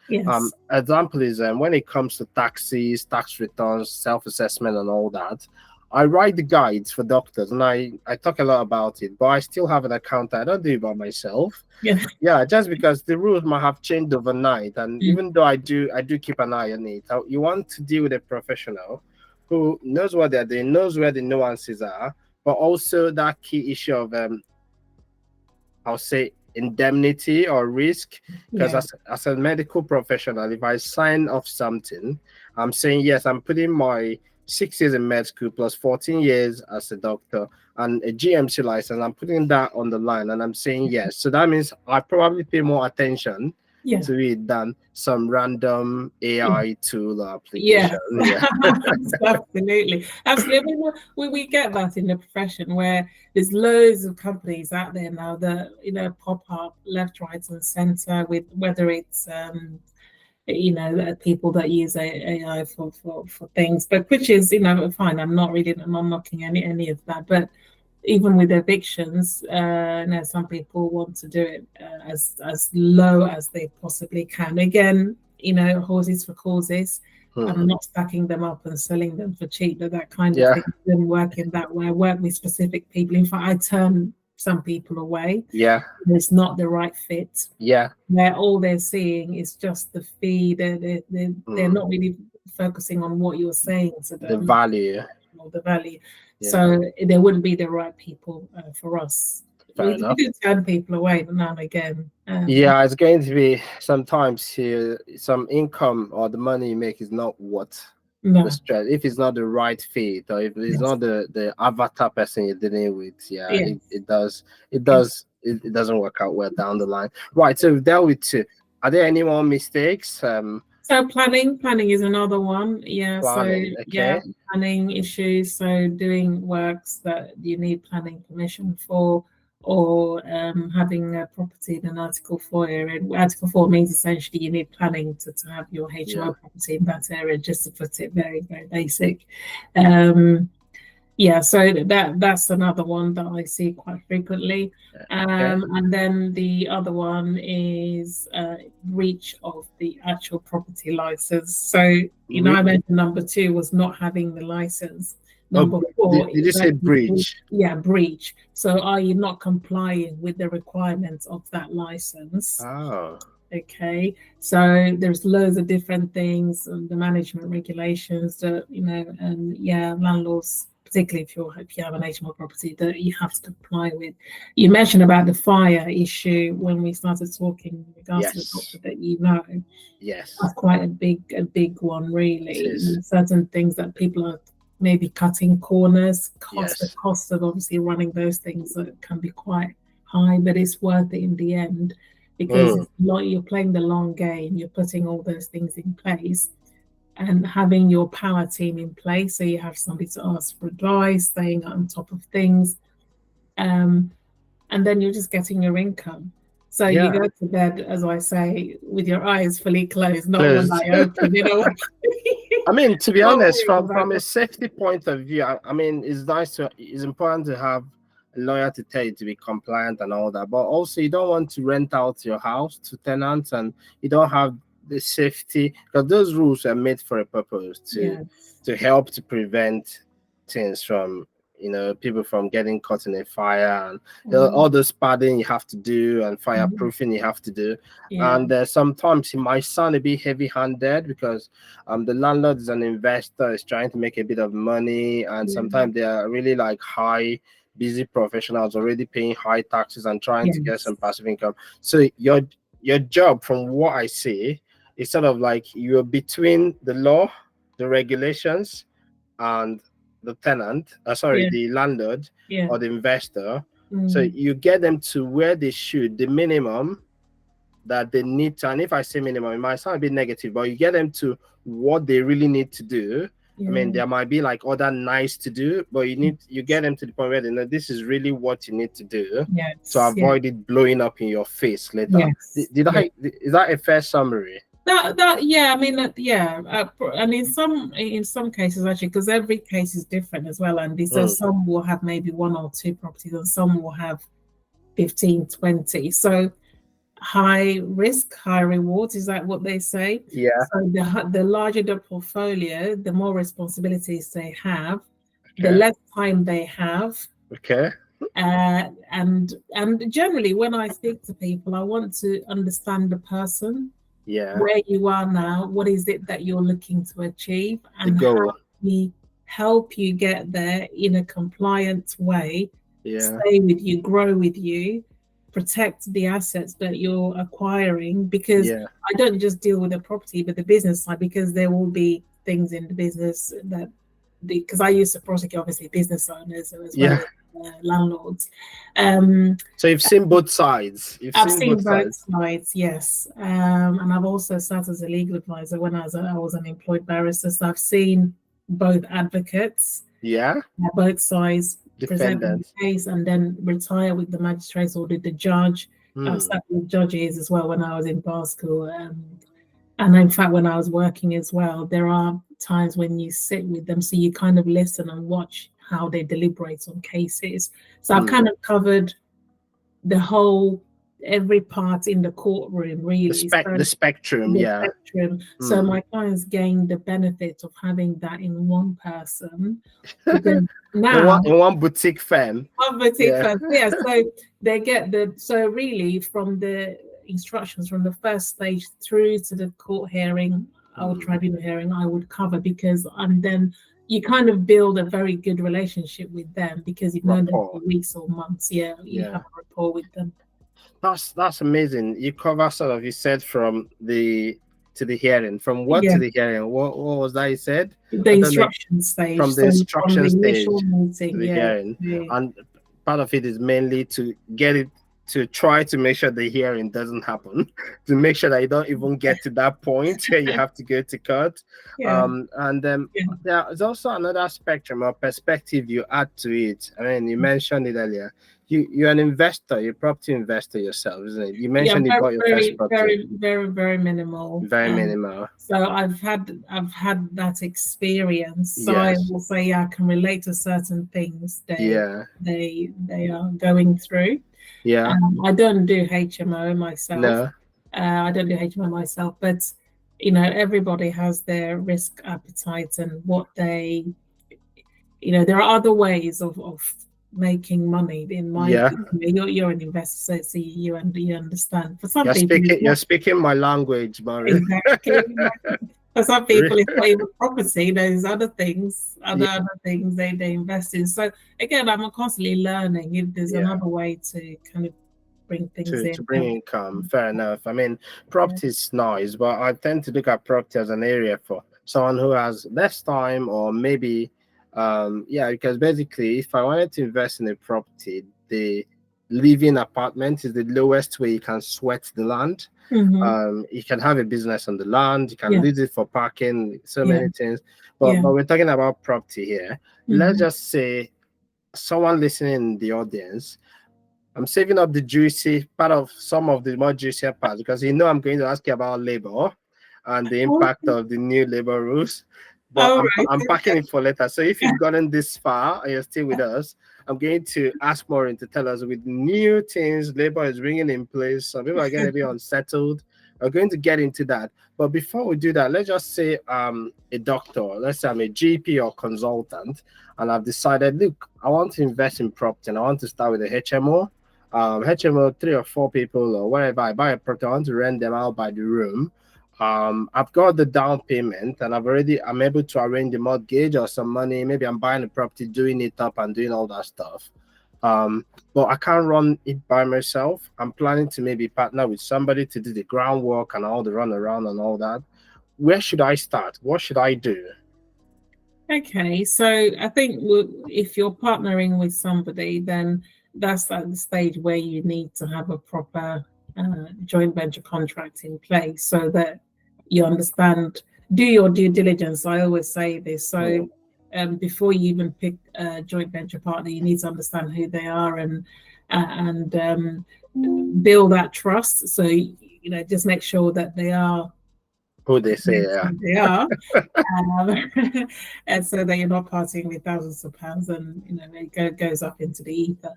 Example is when it comes to taxes, tax returns, self-assessment and all that, I write the guides for doctors and I talk a lot about it, but I still have an account. I don't do it by myself. Just because the rules might have changed overnight. And even though I do keep an eye on it, you want to deal with a professional who knows what they're doing, knows where the nuances are, but also that key issue of I'll say indemnity or risk. Because as a medical professional, if I sign off something, I'm saying, yes, I'm putting my 6 years in med school plus 14 years as a doctor and a GMC license, I'm putting that on the line and I'm saying yes. So that means I probably pay more attention to it than some random AI tool or application. Absolutely. We get that in the profession where there's loads of companies out there now that pop up left, right and center with whether it's people that use AI for things, but which is fine. I'm not knocking any of that. But even with evictions, some people want to do it as low as they possibly can. Again, horses for causes. I'm not stacking them up and selling them for cheap. That kind of thing doesn't work in that way. I work with specific people. In fact, I turn some people away. It's not the right fit. Where all they're seeing is just the fee. They're not really focusing on what you're saying to them. The value. So they wouldn't be the right people for us. We do turn people away now and again. It's going to be sometimes some income or the money you make is not what the stress. If it's not the right fit or if it's not the avatar person you're dealing with, it doesn't work out well down the line. Right. So we've dealt with 2. Are there any more mistakes? So planning is another one. Planning issues. So doing works that you need planning permission for, or having a property in an Article 4 area. Article 4 means essentially you need planning to have your HMO property in that area, just to put it very, very basic. Yeah, so that's another one that I see quite frequently. Okay. And then the other one is breach of the actual property license. So, I Re- mentioned number two was not having the license. oh, Number four did you is say actually, breach? yeah, breach. So are you not complying with the requirements of that license? Oh, Okay, so there's loads of different things, and the management regulations that and yeah, landlords, particularly if you have an HMO property, that you have to comply with. You mentioned about the fire issue when we started talking in regards to the yes. property that Yes, that's quite a big one, it really. is. Certain things that people are maybe cutting corners, the Yes. cost of obviously running those things can be quite high, but it's worth it in the end because Mm, it's not, you're playing the long game, you're putting all those things in place and having your power team in place. So you have somebody to ask for advice, staying on top of things. Um, and then you're just getting your income. So you yeah. go to bed, as I say, with your eyes fully closed, not one Closed. eye open. I mean, to be Not honest, worrying from about a what. safety point of view, I mean, it's important to have a lawyer to tell you to be compliant and all that. But also, you don't want to rent out your house to tenants, and you don't have the safety because those rules are made for a purpose Yes. to help to prevent things from people from getting caught in a fire and all those padding you have to do and Mhm. fireproofing you have to do. Yeah. And sometimes it might sound a bit heavy-handed because the landlord is an investor, is trying to make a bit of money, and Yeah. sometimes they are really like high busy professionals already paying high taxes and trying to get Yes. some passive income. So your job, from what I see, is sort of like you're between the law, the regulations, and the tenant, Yeah. the landlord Yeah. or the investor. So Mm. you get them to where they should, the minimum that they need to. And if I say minimum, it might sound a bit negative, but you get them to what they really need to do. I Yeah. mean, there might be like other nice to do, but you get them to the point where they know this is really what you need to do to Yes. Yeah. avoid it blowing up in your face later. Yes. Did Yeah. I? Is that a fair summary? Yeah, I mean yeah, and in some cases actually, because every case is different as well, and so Mm, some will have maybe one or two properties and some will have 15, 20. So high risk, high rewards, is that what they say? yeah. So the larger the portfolio, the more responsibilities they have, the Okay. less time they have. Okay. And generally when I speak to people, I want to understand the person, Yeah. where you are now, what is it that you're looking to achieve, The and how goal. we help you get there in a compliant way, Yeah. stay with you, grow with you, protect the assets that you're acquiring. Because Yeah. I don't just deal with the property, but the business side, because there will be things in the business that, because I used to prosecute obviously business owners as well Yeah. as landlords. Um, So you've seen both sides. You've I've seen seen both both sides. sides, yes, and I've also sat as a legal advisor when I was an employed barrister. So I've seen both advocates, Yeah. both sides presenting the Defendants. case, and then retire with the magistrates or the judge. I've Hmm. sat with judges as well when I was in bar school, and in fact when I was working as well. There are times when you sit with them, so you kind of listen and watch how they deliberate on cases. So I've Hmm. kind of covered the whole, every part in the courtroom really. The So spectrum. the Yeah. spectrum, so Hmm. my clients gain the benefit of having that in one person, because In now one boutique firm. one boutique Yeah. first, yeah, so they get so really from the instructions from the first stage through to the court hearing or Hmm. tribunal hearing, I would cover, because and then you kind of build a very good relationship with them because you've known them for Rapport. weeks or months. Yeah, you Yeah. have a rapport with them. That's amazing. You cover sort of, you said, from the to the hearing. From what Yeah, to the hearing? What was that you said? the I don't know. instruction stage. From the So from the instruction initial stage to meeting, the yeah, hearing. yeah, And part of it is mainly to get it, to try to make sure the hearing doesn't happen, to make sure that you don't even get to that point where you have to go to court. yeah, And then yeah. there's also another spectrum or perspective you add to it. I mean, you mentioned it earlier. you're an investor, you're a property investor yourself, isn't it? You Yeah, mentioned you bought your first very, property. very minimal. Very minimal. So I've had that experience. So I Yes. will say, yeah, I can relate to certain things Yeah. they are going through. Yeah. I don't do HMO myself. No. I don't do HMO myself, but you know, everybody has their risk appetite and what they, you know, there are other ways of making money. In my Yeah. opinion, you're an investor, so you understand. For some You're people, speaking my language, Mario. exactly. For some people, it's not even property. There's other things, other things they invest in. So again, I'm constantly learning. If there's another way to kind of bring things in. To bring income, fair enough. I mean, property is nice, but I tend to look at property as an area for someone who has less time, or maybe, because basically, if I wanted to invest in a property, the living apartment is the lowest way you can sweat the land. You can have a business on the land, you can use it for parking, so many things. But we're talking about property here. Let's just say someone listening in the audience, I'm saving up the juicy part of some of the more juicier parts, because I'm going to ask you about labor and the impact of the new labor rules. But I'm packing it for later. So if you've gotten this far and you're still with us, I'm going to ask Maureen to tell us, with new things labor is bringing in place, some people are going to be unsettled. We're going to get into that. But before we do that, let's just say a doctor, let's say I'm a GP or consultant, and I've decided, look, I want to invest in property and I want to start with a HMO. HMO, 3 or 4 people or whatever. I buy a property, I want to rent them out by the room. I've got the down payment and I'm able to arrange the mortgage or some money. Maybe I'm buying a property, doing it up and doing all that stuff. But I can't run it by myself. I'm planning to maybe partner with somebody to do the groundwork and all the run around and all that. Where should I start? What should I do? Okay, so I think if you're partnering with somebody, then that's at the stage where you need to have a proper joint venture contract in place, so that you understand, do your due diligence. I always say this. So before you even pick a joint venture partner, you need to understand who they are and build that trust. So, you know, just make sure that they are who they say they are, and so that you're not partying with thousands of pounds and, you know, it goes up into the ether.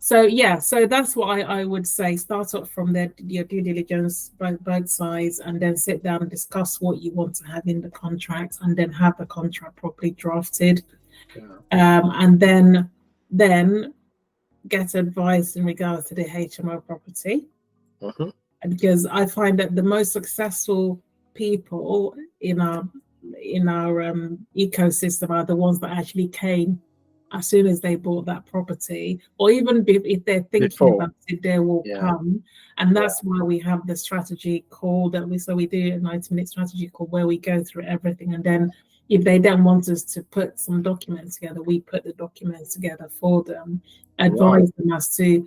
So that's what I would say. Start up from your due diligence, both sides, and then sit down and discuss what you want to have in the contract, and then have the contract properly drafted. And then get advice in regards to the HMO property. Because I find that the most successful people in our ecosystem are the ones that actually came as soon as they bought that property, or even if they're thinking about it, they will come. And that's why we have the strategy call that we do a 90-minute strategy call where we go through everything. And then if they then want us to put some documents together, we put the documents together for them, advise them as to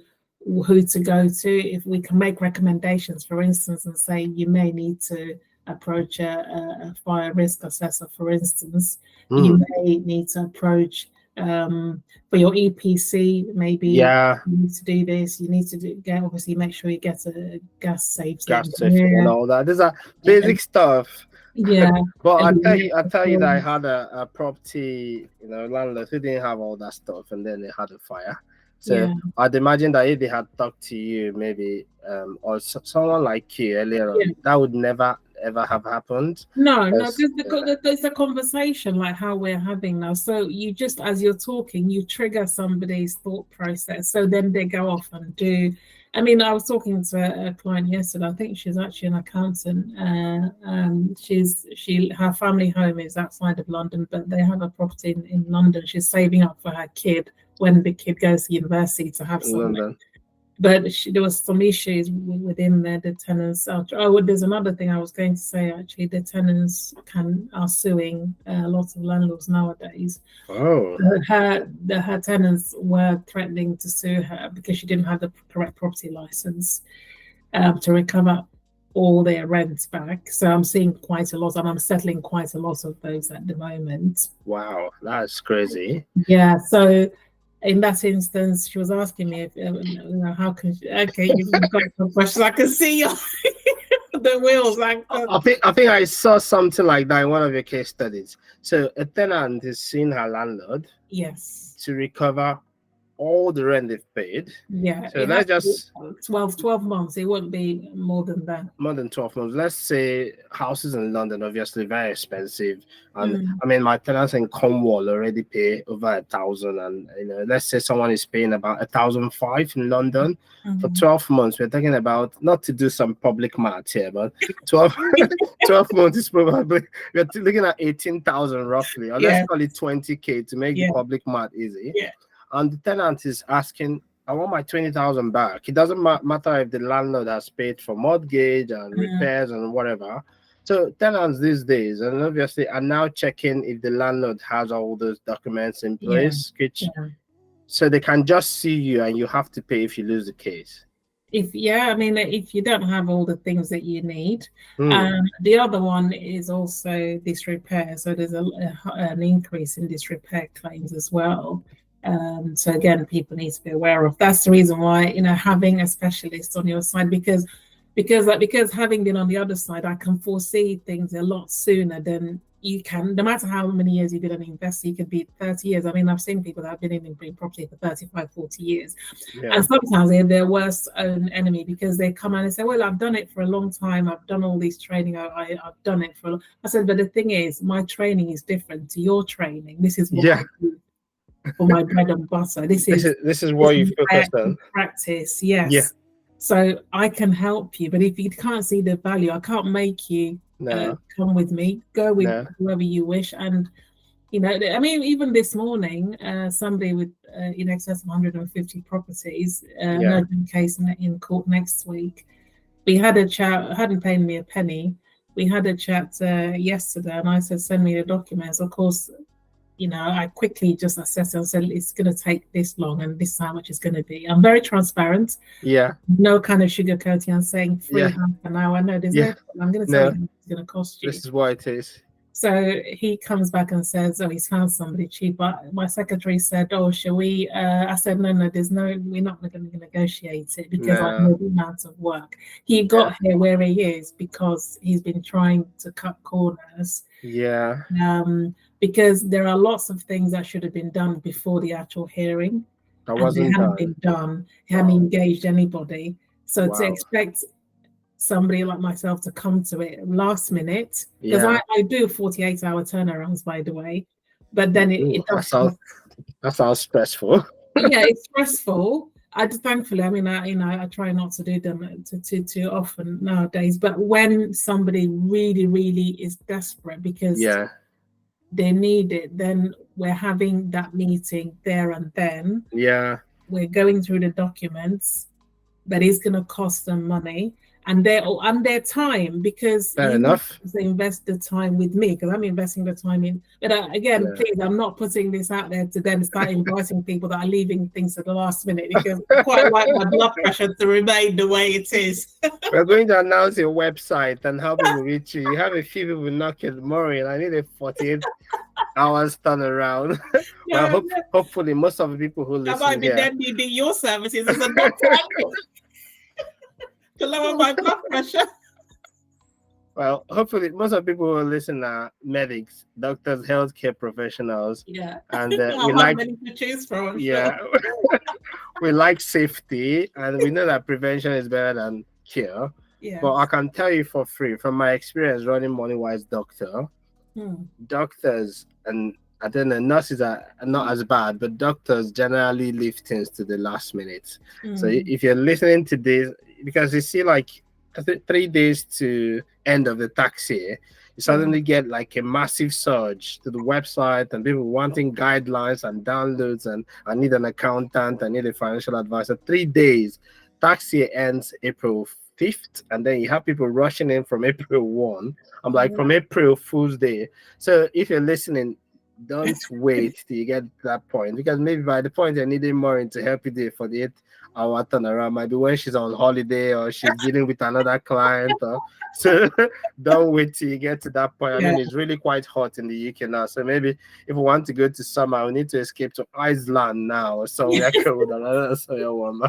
who to go to. If we can make recommendations, for instance, and say you may need to approach a fire risk assessor, for instance. You may need to approach for your EPC, maybe you need to do this, you need to obviously make sure you get a gas safety and all that. These are basic stuff. But I tell you that I had a property, landlord who didn't have all that stuff, and then they had a fire. So I'd imagine that if they had talked to you, maybe or someone like you earlier on, that would never ever have happened. No, there's a conversation like how we're having now. So you just, as you're talking, you trigger somebody's thought process. So then they go off and do. I mean, I was talking to a client yesterday. I think she's actually an accountant. Her family home is outside of London, but they have a property in London. She's saving up for her kid when the kid goes to university to have something. But there was some issues within there. The tenants there's another thing I was going to say, actually. The tenants are suing lots of landlords nowadays. Her tenants were threatening to sue her because she didn't have the correct property license to recover all their rents back. So I'm seeing quite a lot, and I'm settling quite a lot of those at the moment. Wow, that's crazy. Yeah, so in that instance, she was asking me if, how can she, okay, you've got some questions. I can see your the wheels. Like, I think I saw something like that in one of your case studies. So a tenant is suing her landlord yes, to recover all the rent they've paid. yeah. So let's just 12 months. It won't be more than that. more than 12 months. Let's say houses in London obviously very expensive. And I mean my tenants in Cornwall already pay over 1,000. And let's say someone is paying about 1,500 in London for 12 months. We're talking about, not to do some public math here, but 12 months is probably, we're looking at 18,000 roughly, or let's call it 20K to make the public math easy. Yeah. And the tenant is asking, I want my 20,000 back. It doesn't matter if the landlord has paid for mortgage and repairs and whatever. So tenants these days, and obviously, are now checking if the landlord has all those documents in place, so they can just see you and you have to pay if you lose the case. If you don't have all the things that you need. The other one is also disrepair. So there's an increase in disrepair claims as well. So again, people need to be aware of. That's the reason why, having a specialist on your side, because having been on the other side, I can foresee things a lot sooner than you can. No matter how many years you've been an investor, you could be 30 years. I mean, I've seen people that have been in property for 35, 40 years. And sometimes they're their worst own enemy, because they come out and say, well, I've done it for a long time. I've done all this training. I've done it for I said, but the thing is, my training is different to your training. This is what I do for my bread and butter. This is what you focus on. Practice, yes. Yeah. So I can help you, but if you can't see the value, I can't make you come with me. Go with whoever you wish. And I mean, even this morning, somebody with in excess of 150 properties, an urgent case in court next week. We had a chat. Hadn't paid me a penny. We had a chat yesterday, and I said, send me the documents. Of course, I quickly just assessed and said, it's going to take this long and this is how much it's going to be. I'm very transparent. Yeah. No kind of sugarcoating. I'm saying free half an hour. No, there's no. I'm going to tell you how much it's going to cost you. This is what it is. So he comes back and says, oh, he's found somebody cheaper. My secretary said, oh, shall we? I said, no, we're not going to negotiate it, because I know the amount of work. He got here where he is because he's been trying to cut corners. Yeah. Because there are lots of things that should have been done before the actual hearing. That wasn't done. Been done. He hadn't engaged anybody. So to expect somebody like myself to come to it last minute, because I do 48-hour turnarounds, by the way, but then it does. That sounds stressful. Yeah, it's stressful. Thankfully, I mean, I try not to do them too often nowadays. But when somebody really, really is desperate because they need it, then we're having that meeting there and then. Yeah. We're going through the documents, but it's going to cost them money and their time, because fair enough. They invest the time with me, because I'm investing the time in. But again, please, I'm not putting this out there to then start inviting people that are leaving things at the last minute, because I quite like my blood pressure to remain the way it is. We're going to announce your website and how people reach you. You have a few people knocking tomorrow, and I need a 48 hours turnaround. Well, hopefully most of the people who listen I might be then needing your services as a doctor to lower my blood pressure. Well, hopefully most of the people who listen are medics, doctors, healthcare professionals. Yeah. And we like many to choose from. Yeah. We like safety, and we know that prevention is better than cure. Yeah. But I can tell you for free, from my experience running MONEYWISE Doctor, doctors, and I don't know, nurses are not as bad, but doctors generally leave things to the last minute. So if you're listening to this, because you see like 3 days to end of the tax year, you suddenly get like a massive surge to the website and people wanting guidelines and downloads, and I need an accountant, I need a financial advisor. 3 days, tax year ends April 5th, and then you have people rushing in from April 1. I'm like, from April Fool's Day. So if you're listening, don't wait till you get to that point, because maybe by the point you're needing more to help you do for the 8 hour turnaround might be when she's on holiday or she's dealing with another client. Or so don't wait till you get to that point. I mean, it's really quite hot in the UK now. So maybe if we want to go to summer, we need to escape to Iceland now or somewhere cold. Another one.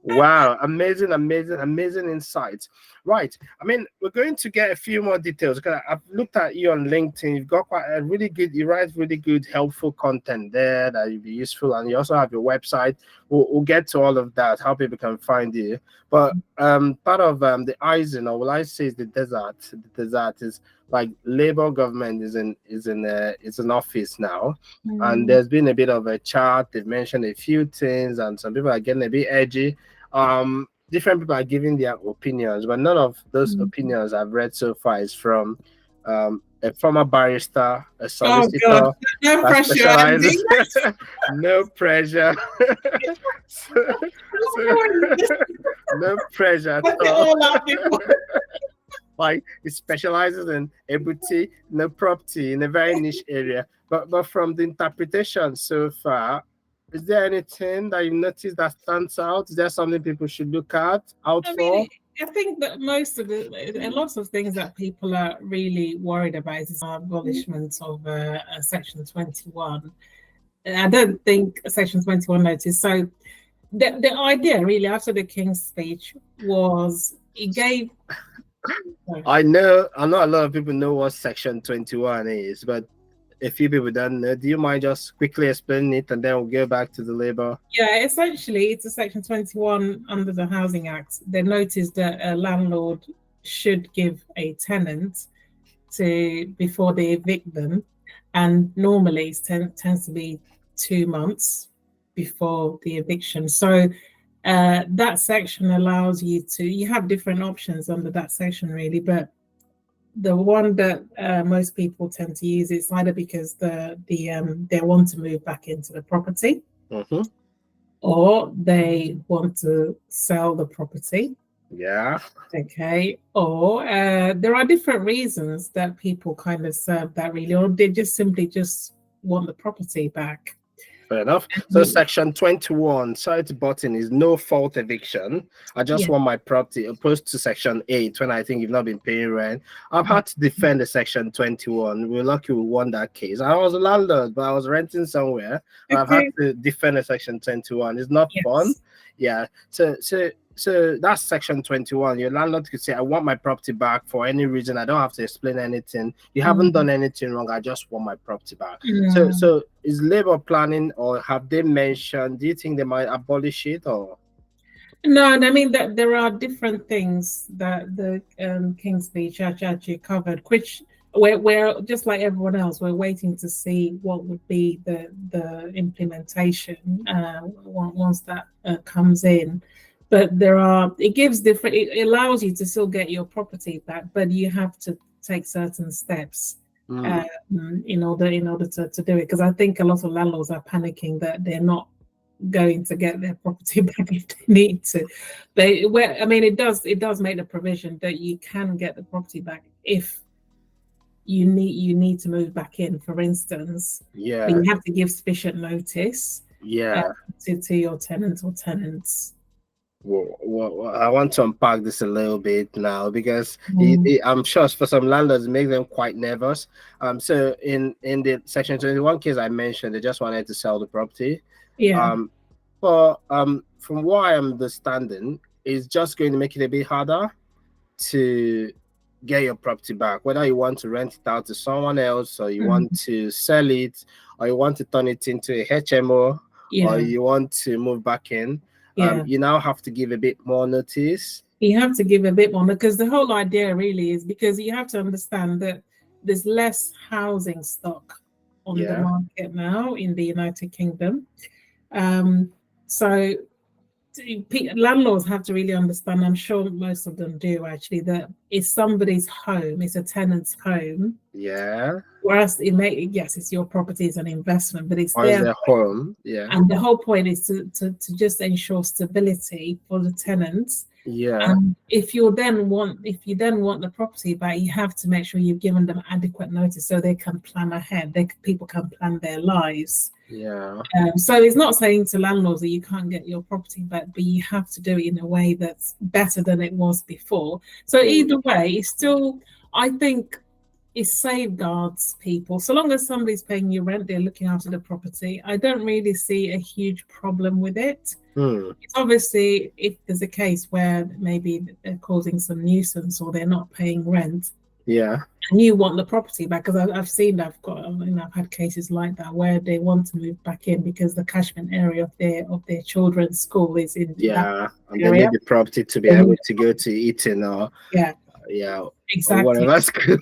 Wow, amazing insights. Right. I mean, we're going to get a few more details because I've looked at you on LinkedIn. You've got quite a really good, you write really good, helpful content there that will be useful. And you also have your website. We'll get to all of that, how people can find you. But part of the Eisen, or will I say is the desert. The desert is like Labour government is in office now. And there's been a bit of a chat. They've mentioned a few things, and some people are getting a bit edgy. Different people are giving their opinions, but none of those opinions I've read so far is from a former barrister, a solicitor. No pressure. No pressure. No pressure at all. Like, it specializes in equity, no property, in a very niche area. But from the interpretation so far, is there anything that you noticed that stands out? Is there something people should look out for? I think that most of lots of things that people are really worried about is the abolishment of Section 21. I don't think Section 21 notice. So the idea really after the King's speech was it gave. I know not a lot of people know what Section 21 is, but a few people don't know. Do you mind just quickly explaining it, and then we'll go back to the Labour? Yeah, essentially, it's a Section 21 under the Housing Act. They noticed that a landlord should give a tenant before they evict them, and normally it tends to be 2 months before the eviction. So that section allows you have different options under that section, really, but the one that most people tend to use, it's either because they want to move back into the property, or they want to sell the property. Yeah. Okay. Or there are different reasons that people kind of serve that, really, or they just simply want the property back. Fair enough. So Section 21, sorry to button, is no fault eviction. I just want my property, opposed to Section 8, when I think you've not been paying rent. I've had to defend the Section 21. We're lucky we won that case. I was a landlord, but I was renting somewhere. Okay. I've had to defend the Section 21. It's not fun. Yeah. So that's Section 21. Your landlord could say, I want my property back for any reason. I don't have to explain anything. You haven't done anything wrong. I just want my property back. So is Labour planning, or have they mentioned, do you think they might abolish it? Or no, I mean that there are different things that the King's speech actually covered, which we're just like everyone else, we're waiting to see what would be the implementation once that comes in. But it allows you to still get your property back, but you have to take certain steps in order to do it. Because I think a lot of landlords are panicking that they're not going to get their property back if they need to. It does make the provision that you can get the property back if you need to move back in, for instance. Yeah. You have to give sufficient notice. Yeah. To your tenant or tenants. Well, I want to unpack this a little bit now, because I'm sure for some landlords it makes them quite nervous. So in the Section 21 case I mentioned, they just wanted to sell the property. Yeah. But from what I understanding, it's just going to make it a bit harder to get your property back, whether you want to rent it out to someone else, or you want to sell it, or you want to turn it into a HMO, or you want to move back in. You now have to give a bit more notice. You have to give a bit more, because the whole idea really is, because you have to understand that there's less housing stock on the market now in the United Kingdom. So landlords have to really understand, I'm sure most of them do actually, that it's somebody's home, it's a tenant's home. Yeah. Whereas it's your property, it's an investment, but it's their home. Yeah. And the whole point is to just ensure stability for the tenants, Yeah. And if you then want the property back, you have to make sure you've given them adequate notice so they can plan ahead. People can plan their lives. Yeah. So it's not saying to landlords that you can't get your property back, but you have to do it in a way that's better than it was before. So either way, it's still, I think, it safeguards people. So long as somebody's paying you rent, they're looking after the property. I don't really see a huge problem with it. It's obviously, if there's a case where maybe they're causing some nuisance or they're not paying rent, yeah, and you want the property back, because I've had cases like that where they want to move back in because the catchment area of their children's school is in that and area. they need the property to be able to go to Eton or exactly, or whatever school.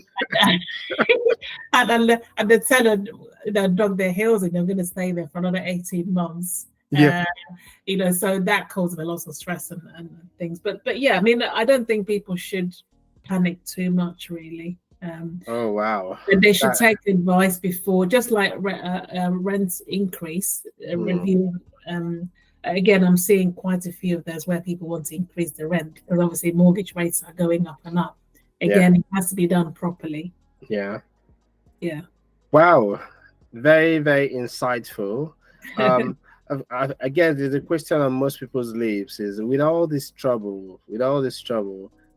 and they tell them they dug their heels and they're going to stay there for another 18 months. So that causes a lot of stress and things. But yeah, I mean, I don't think people should panic too much, really. Oh wow! They should take advice before, just like rent increase review. Again, I'm seeing quite a few of those where people want to increase the rent because obviously mortgage rates are going up and up. Again, it has to be done properly. Yeah. Wow, very, very insightful. I guess the question on most people's lips is, with all this trouble,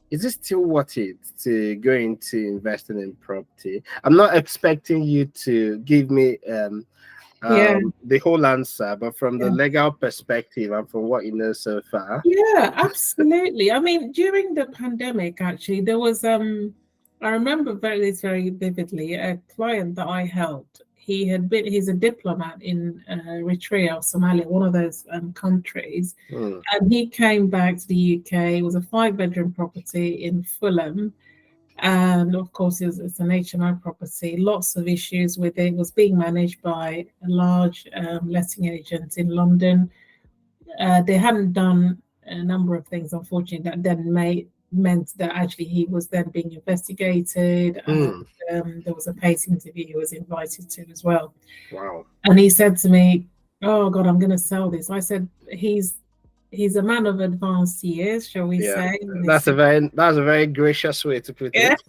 is it still worth it to go into investing in property? I'm not expecting you to give me the whole answer, but from the legal perspective and from what you know so far. Yeah, absolutely. I mean, during the pandemic, actually, there was I remember very vividly a client that I helped. He's a diplomat in Eritrea or Somalia, one of those countries. And he came back to the UK. It was a 5-bedroom property in Fulham. And of course, it's an HMO property. Lots of issues with it. It was being managed by a large letting agent in London. They hadn't done a number of things, unfortunately, that then meant that actually he was then being investigated. And there was a PACE interview he was invited to as well. Wow. And he said to me, "Oh God, I'm going to sell this." I said, he's a man of advanced years, shall we say. That's a very gracious way to put it.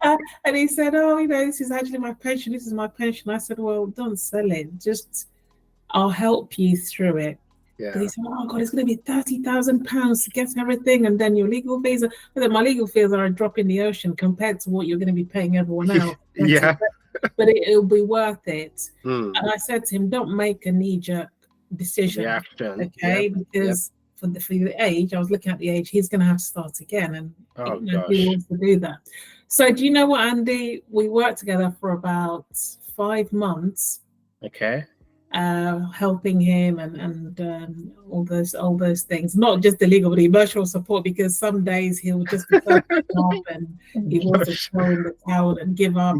And he said, "Oh, this is actually my pension. This is my pension." I said, "Well, don't sell it. Just, I'll help you through it." But he said, "Oh God, it's going to be £30,000 to get everything, and then your legal fees." I said, "My legal fees are a drop in the ocean compared to what you're going to be paying everyone else." But it'll be worth it. And I said to him, "Don't make a knee-jerk decision, because for the age, I was looking at the age, he's going to have to start again, and he wants to do that." So do you know what, Andy? We worked together for about 5 months. Okay. Helping him and all those things, not just the legal but the emotional support, because some days he'll just be so up and he wants to throw in the towel and give up.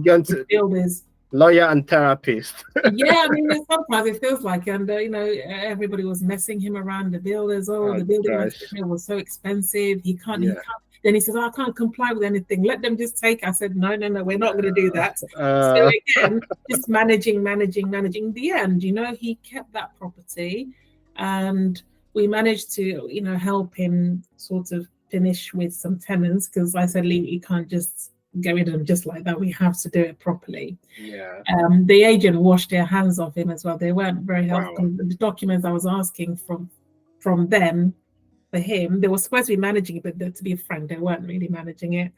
Builders, lawyer and therapist. I mean, sometimes it feels like, and everybody was messing him around. The builders, the building was so expensive. He can't. Then he says, "I can't comply with anything. Let them just take." I said, no, we're not going to do that. So again, just managing. In the end, he kept that property, and we managed to, help him sort of finish with some tenants, because I said, "Lee, you can't just get rid of them just like that. We have to do it properly." The agent washed their hands off him as well. They weren't very helpful. Wow. The documents I was asking from them, for him, they were supposed to be managing it, but to be frank, they weren't really managing it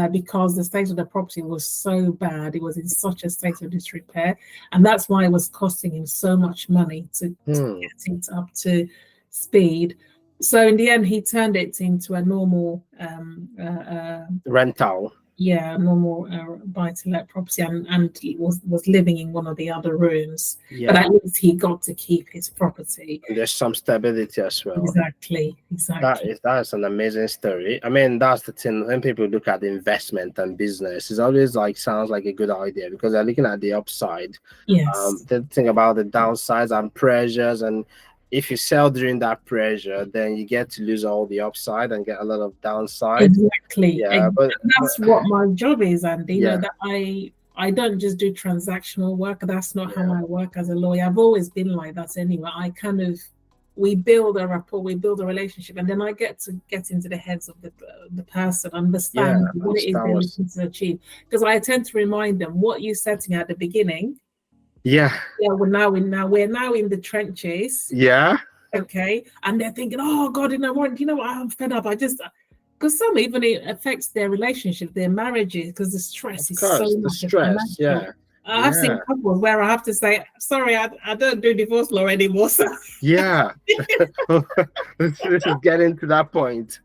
because the state of the property was so bad. It was in such a state of disrepair, and that's why it was costing him so much money to get it up to speed. So in the end, he turned it into a normal rental. Normal buy-to-let property, and he was living in one of the other rooms. But at least he got to keep his property. And there's some stability as well. Exactly. That is an amazing story. I mean, that's the thing. When people look at investment and business, it's always sounds like a good idea because they're looking at the upside. Yes. They think about the downsides and pressures, and if you sell during that pressure, then you get to lose all the upside and get a lot of downside. Exactly. But that's what my job is, Andy. That I don't just do transactional work. That's not how I work as a lawyer. I've always been like that anyway. I kind of we build a rapport, we build a relationship, and then I get into the heads of the person, understand what it is they're looking to achieve. Because I tend to remind them what you said to me at the beginning. Yeah, we're now in the trenches. Yeah. Okay, and they're thinking, oh God, I'm fed up. Because some even it affects their relationship, their marriages, because the stress is so much. Stress, yeah. I've seen couples where I have to say, sorry, I don't do divorce law anymore. So. Yeah. This is getting to that point.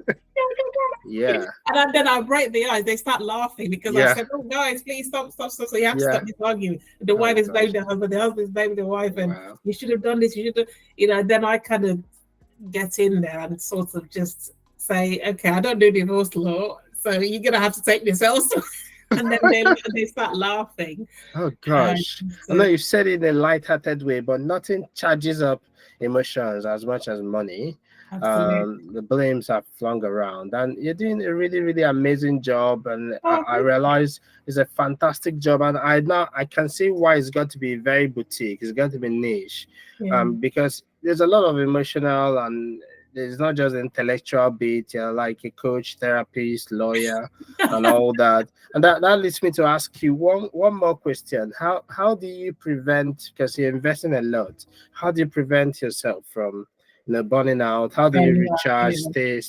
Yeah. And then I break the ice. They start laughing because I said, oh, guys, please stop. So you have to stop this argument. The wife is blaming the husband, the husband is blaming the wife, and you should have done this, then I kind of get in there and sort of just say, okay, I don't do divorce law, so you're going to have to take this elsewhere. And then they start laughing. Oh gosh. I know you said it in a light-hearted way, but nothing charges up emotions as much as money. The blames are flung around, and you're doing a really, really amazing job, and I realize it's a fantastic job, and I can see why it's got to be very boutique, it's got to be niche, because there's a lot of emotional, and there's not just intellectual bit. You're like a coach, therapist, lawyer, and all that. And that leads me to ask you one more question. How do you prevent, because you're investing a lot, how do you prevent yourself from burning out? How do you recharge, stay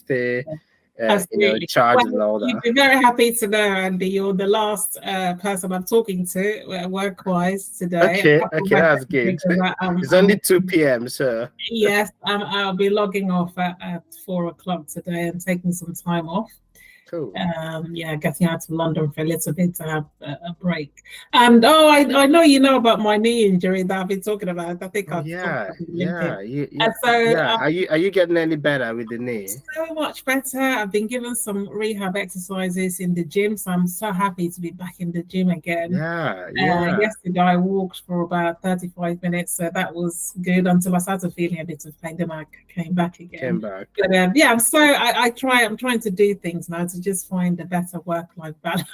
charged and all that? You'd be very happy to know, Andy, you're the last person I'm talking to work-wise today. Okay, that's good. It's only 2 p.m. so yes, I'll be logging off at 4 o'clock today and taking some time off. Cool. Getting out of London for a little bit to have a break. And I know you know about my knee injury that I've been talking about. I think Are you getting any better with the knee? So much better. I've been given some rehab exercises in the gym, so I'm so happy to be back in the gym again. Yesterday I walked for about 35 minutes, so that was good until I started feeling a bit of pain. Then I came back again. But I'm trying to do things now to just find a better work-life balance.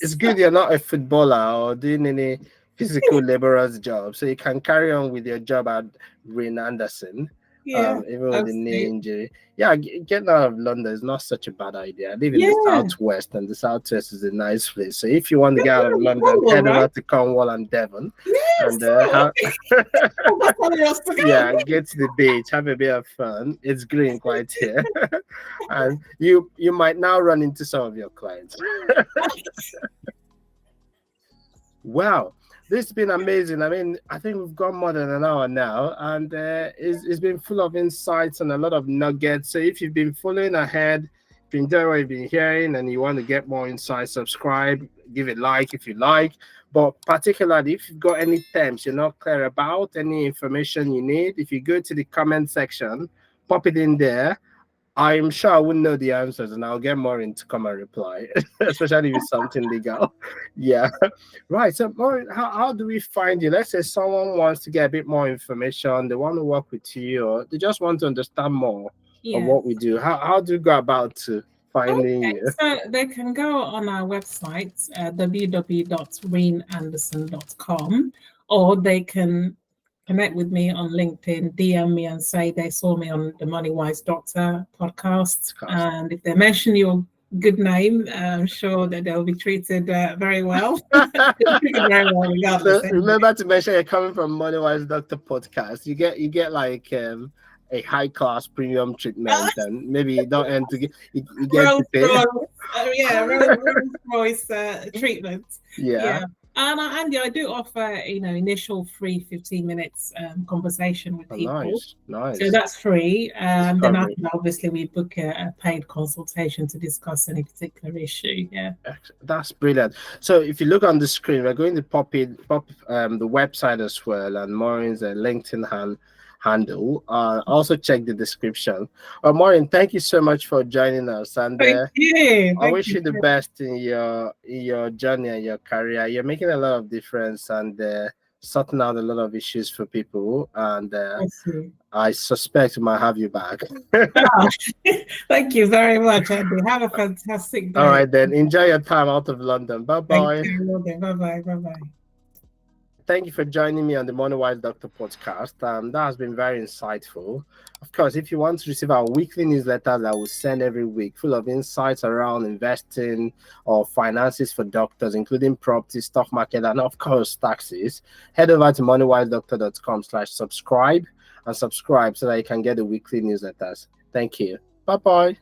It's good you're not a footballer or doing any physical laborer's job, so you can carry on with your job at Rain Anderson. Even with the knee injury. Getting out of London is not such a bad idea. I live in the southwest, and the southwest is a nice place. So if you want to get out of London, head over to Cornwall and Devon. Get to the beach, have a bit of fun. It's green quite here. And you might now run into some of your clients. Wow. This has been amazing. I mean, I think we've got more than an hour now, and it's been full of insights and a lot of nuggets. So if you've been following ahead, if you enjoy what you've been hearing and you want to get more insights, subscribe, give it like if you like. But particularly if you've got any terms you're not clear about, any information you need, if you go to the comment section, pop it in there. I'm sure I wouldn't know the answers, and I'll get Maureen to come and reply, especially if it's something legal. Right. So, Maureen, how do we find you? Let's say someone wants to get a bit more information, they want to work with you, or they just want to understand more of what we do. How do you go about to finding you? So they can go on our website, www.rainanderson.com, or they can connect with me on LinkedIn, DM me and say they saw me on the MONEYWISE Doctor podcast. And if they mention your good name, I'm sure that they'll be treated very well. Remember to mention you're coming from MONEYWISE Doctor podcast. You get like a high class premium treatment, and maybe you don't end to get you get to pay. Rolls Royce treatment. And Andy, I do offer, initial free 15 minutes conversation with people. Nice. So that's free. Then after that, obviously, we book a paid consultation to discuss any particular issue. That's brilliant. So if you look on the screen, we're going to pop the website as well, and Maureen's LinkedIn handle. Also check the description. Maureen, thank you so much for joining us, and thank you. I wish you the best in your journey and your career. You're making a lot of difference and sorting out a lot of issues for people, and I suspect we might have you back. Thank you very much, Andy. Have a fantastic day. All right then, enjoy your time out of London. Bye bye. Bye bye. Thank you for joining me on the MONEYWISE Doctor podcast. That has been very insightful. Of course, if you want to receive our weekly newsletter that we send every week, full of insights around investing or finances for doctors, including property, stock market, and of course, taxes, head over to moneywisedoctor.com/subscribe and subscribe so that you can get the weekly newsletters. Thank you. Bye-bye.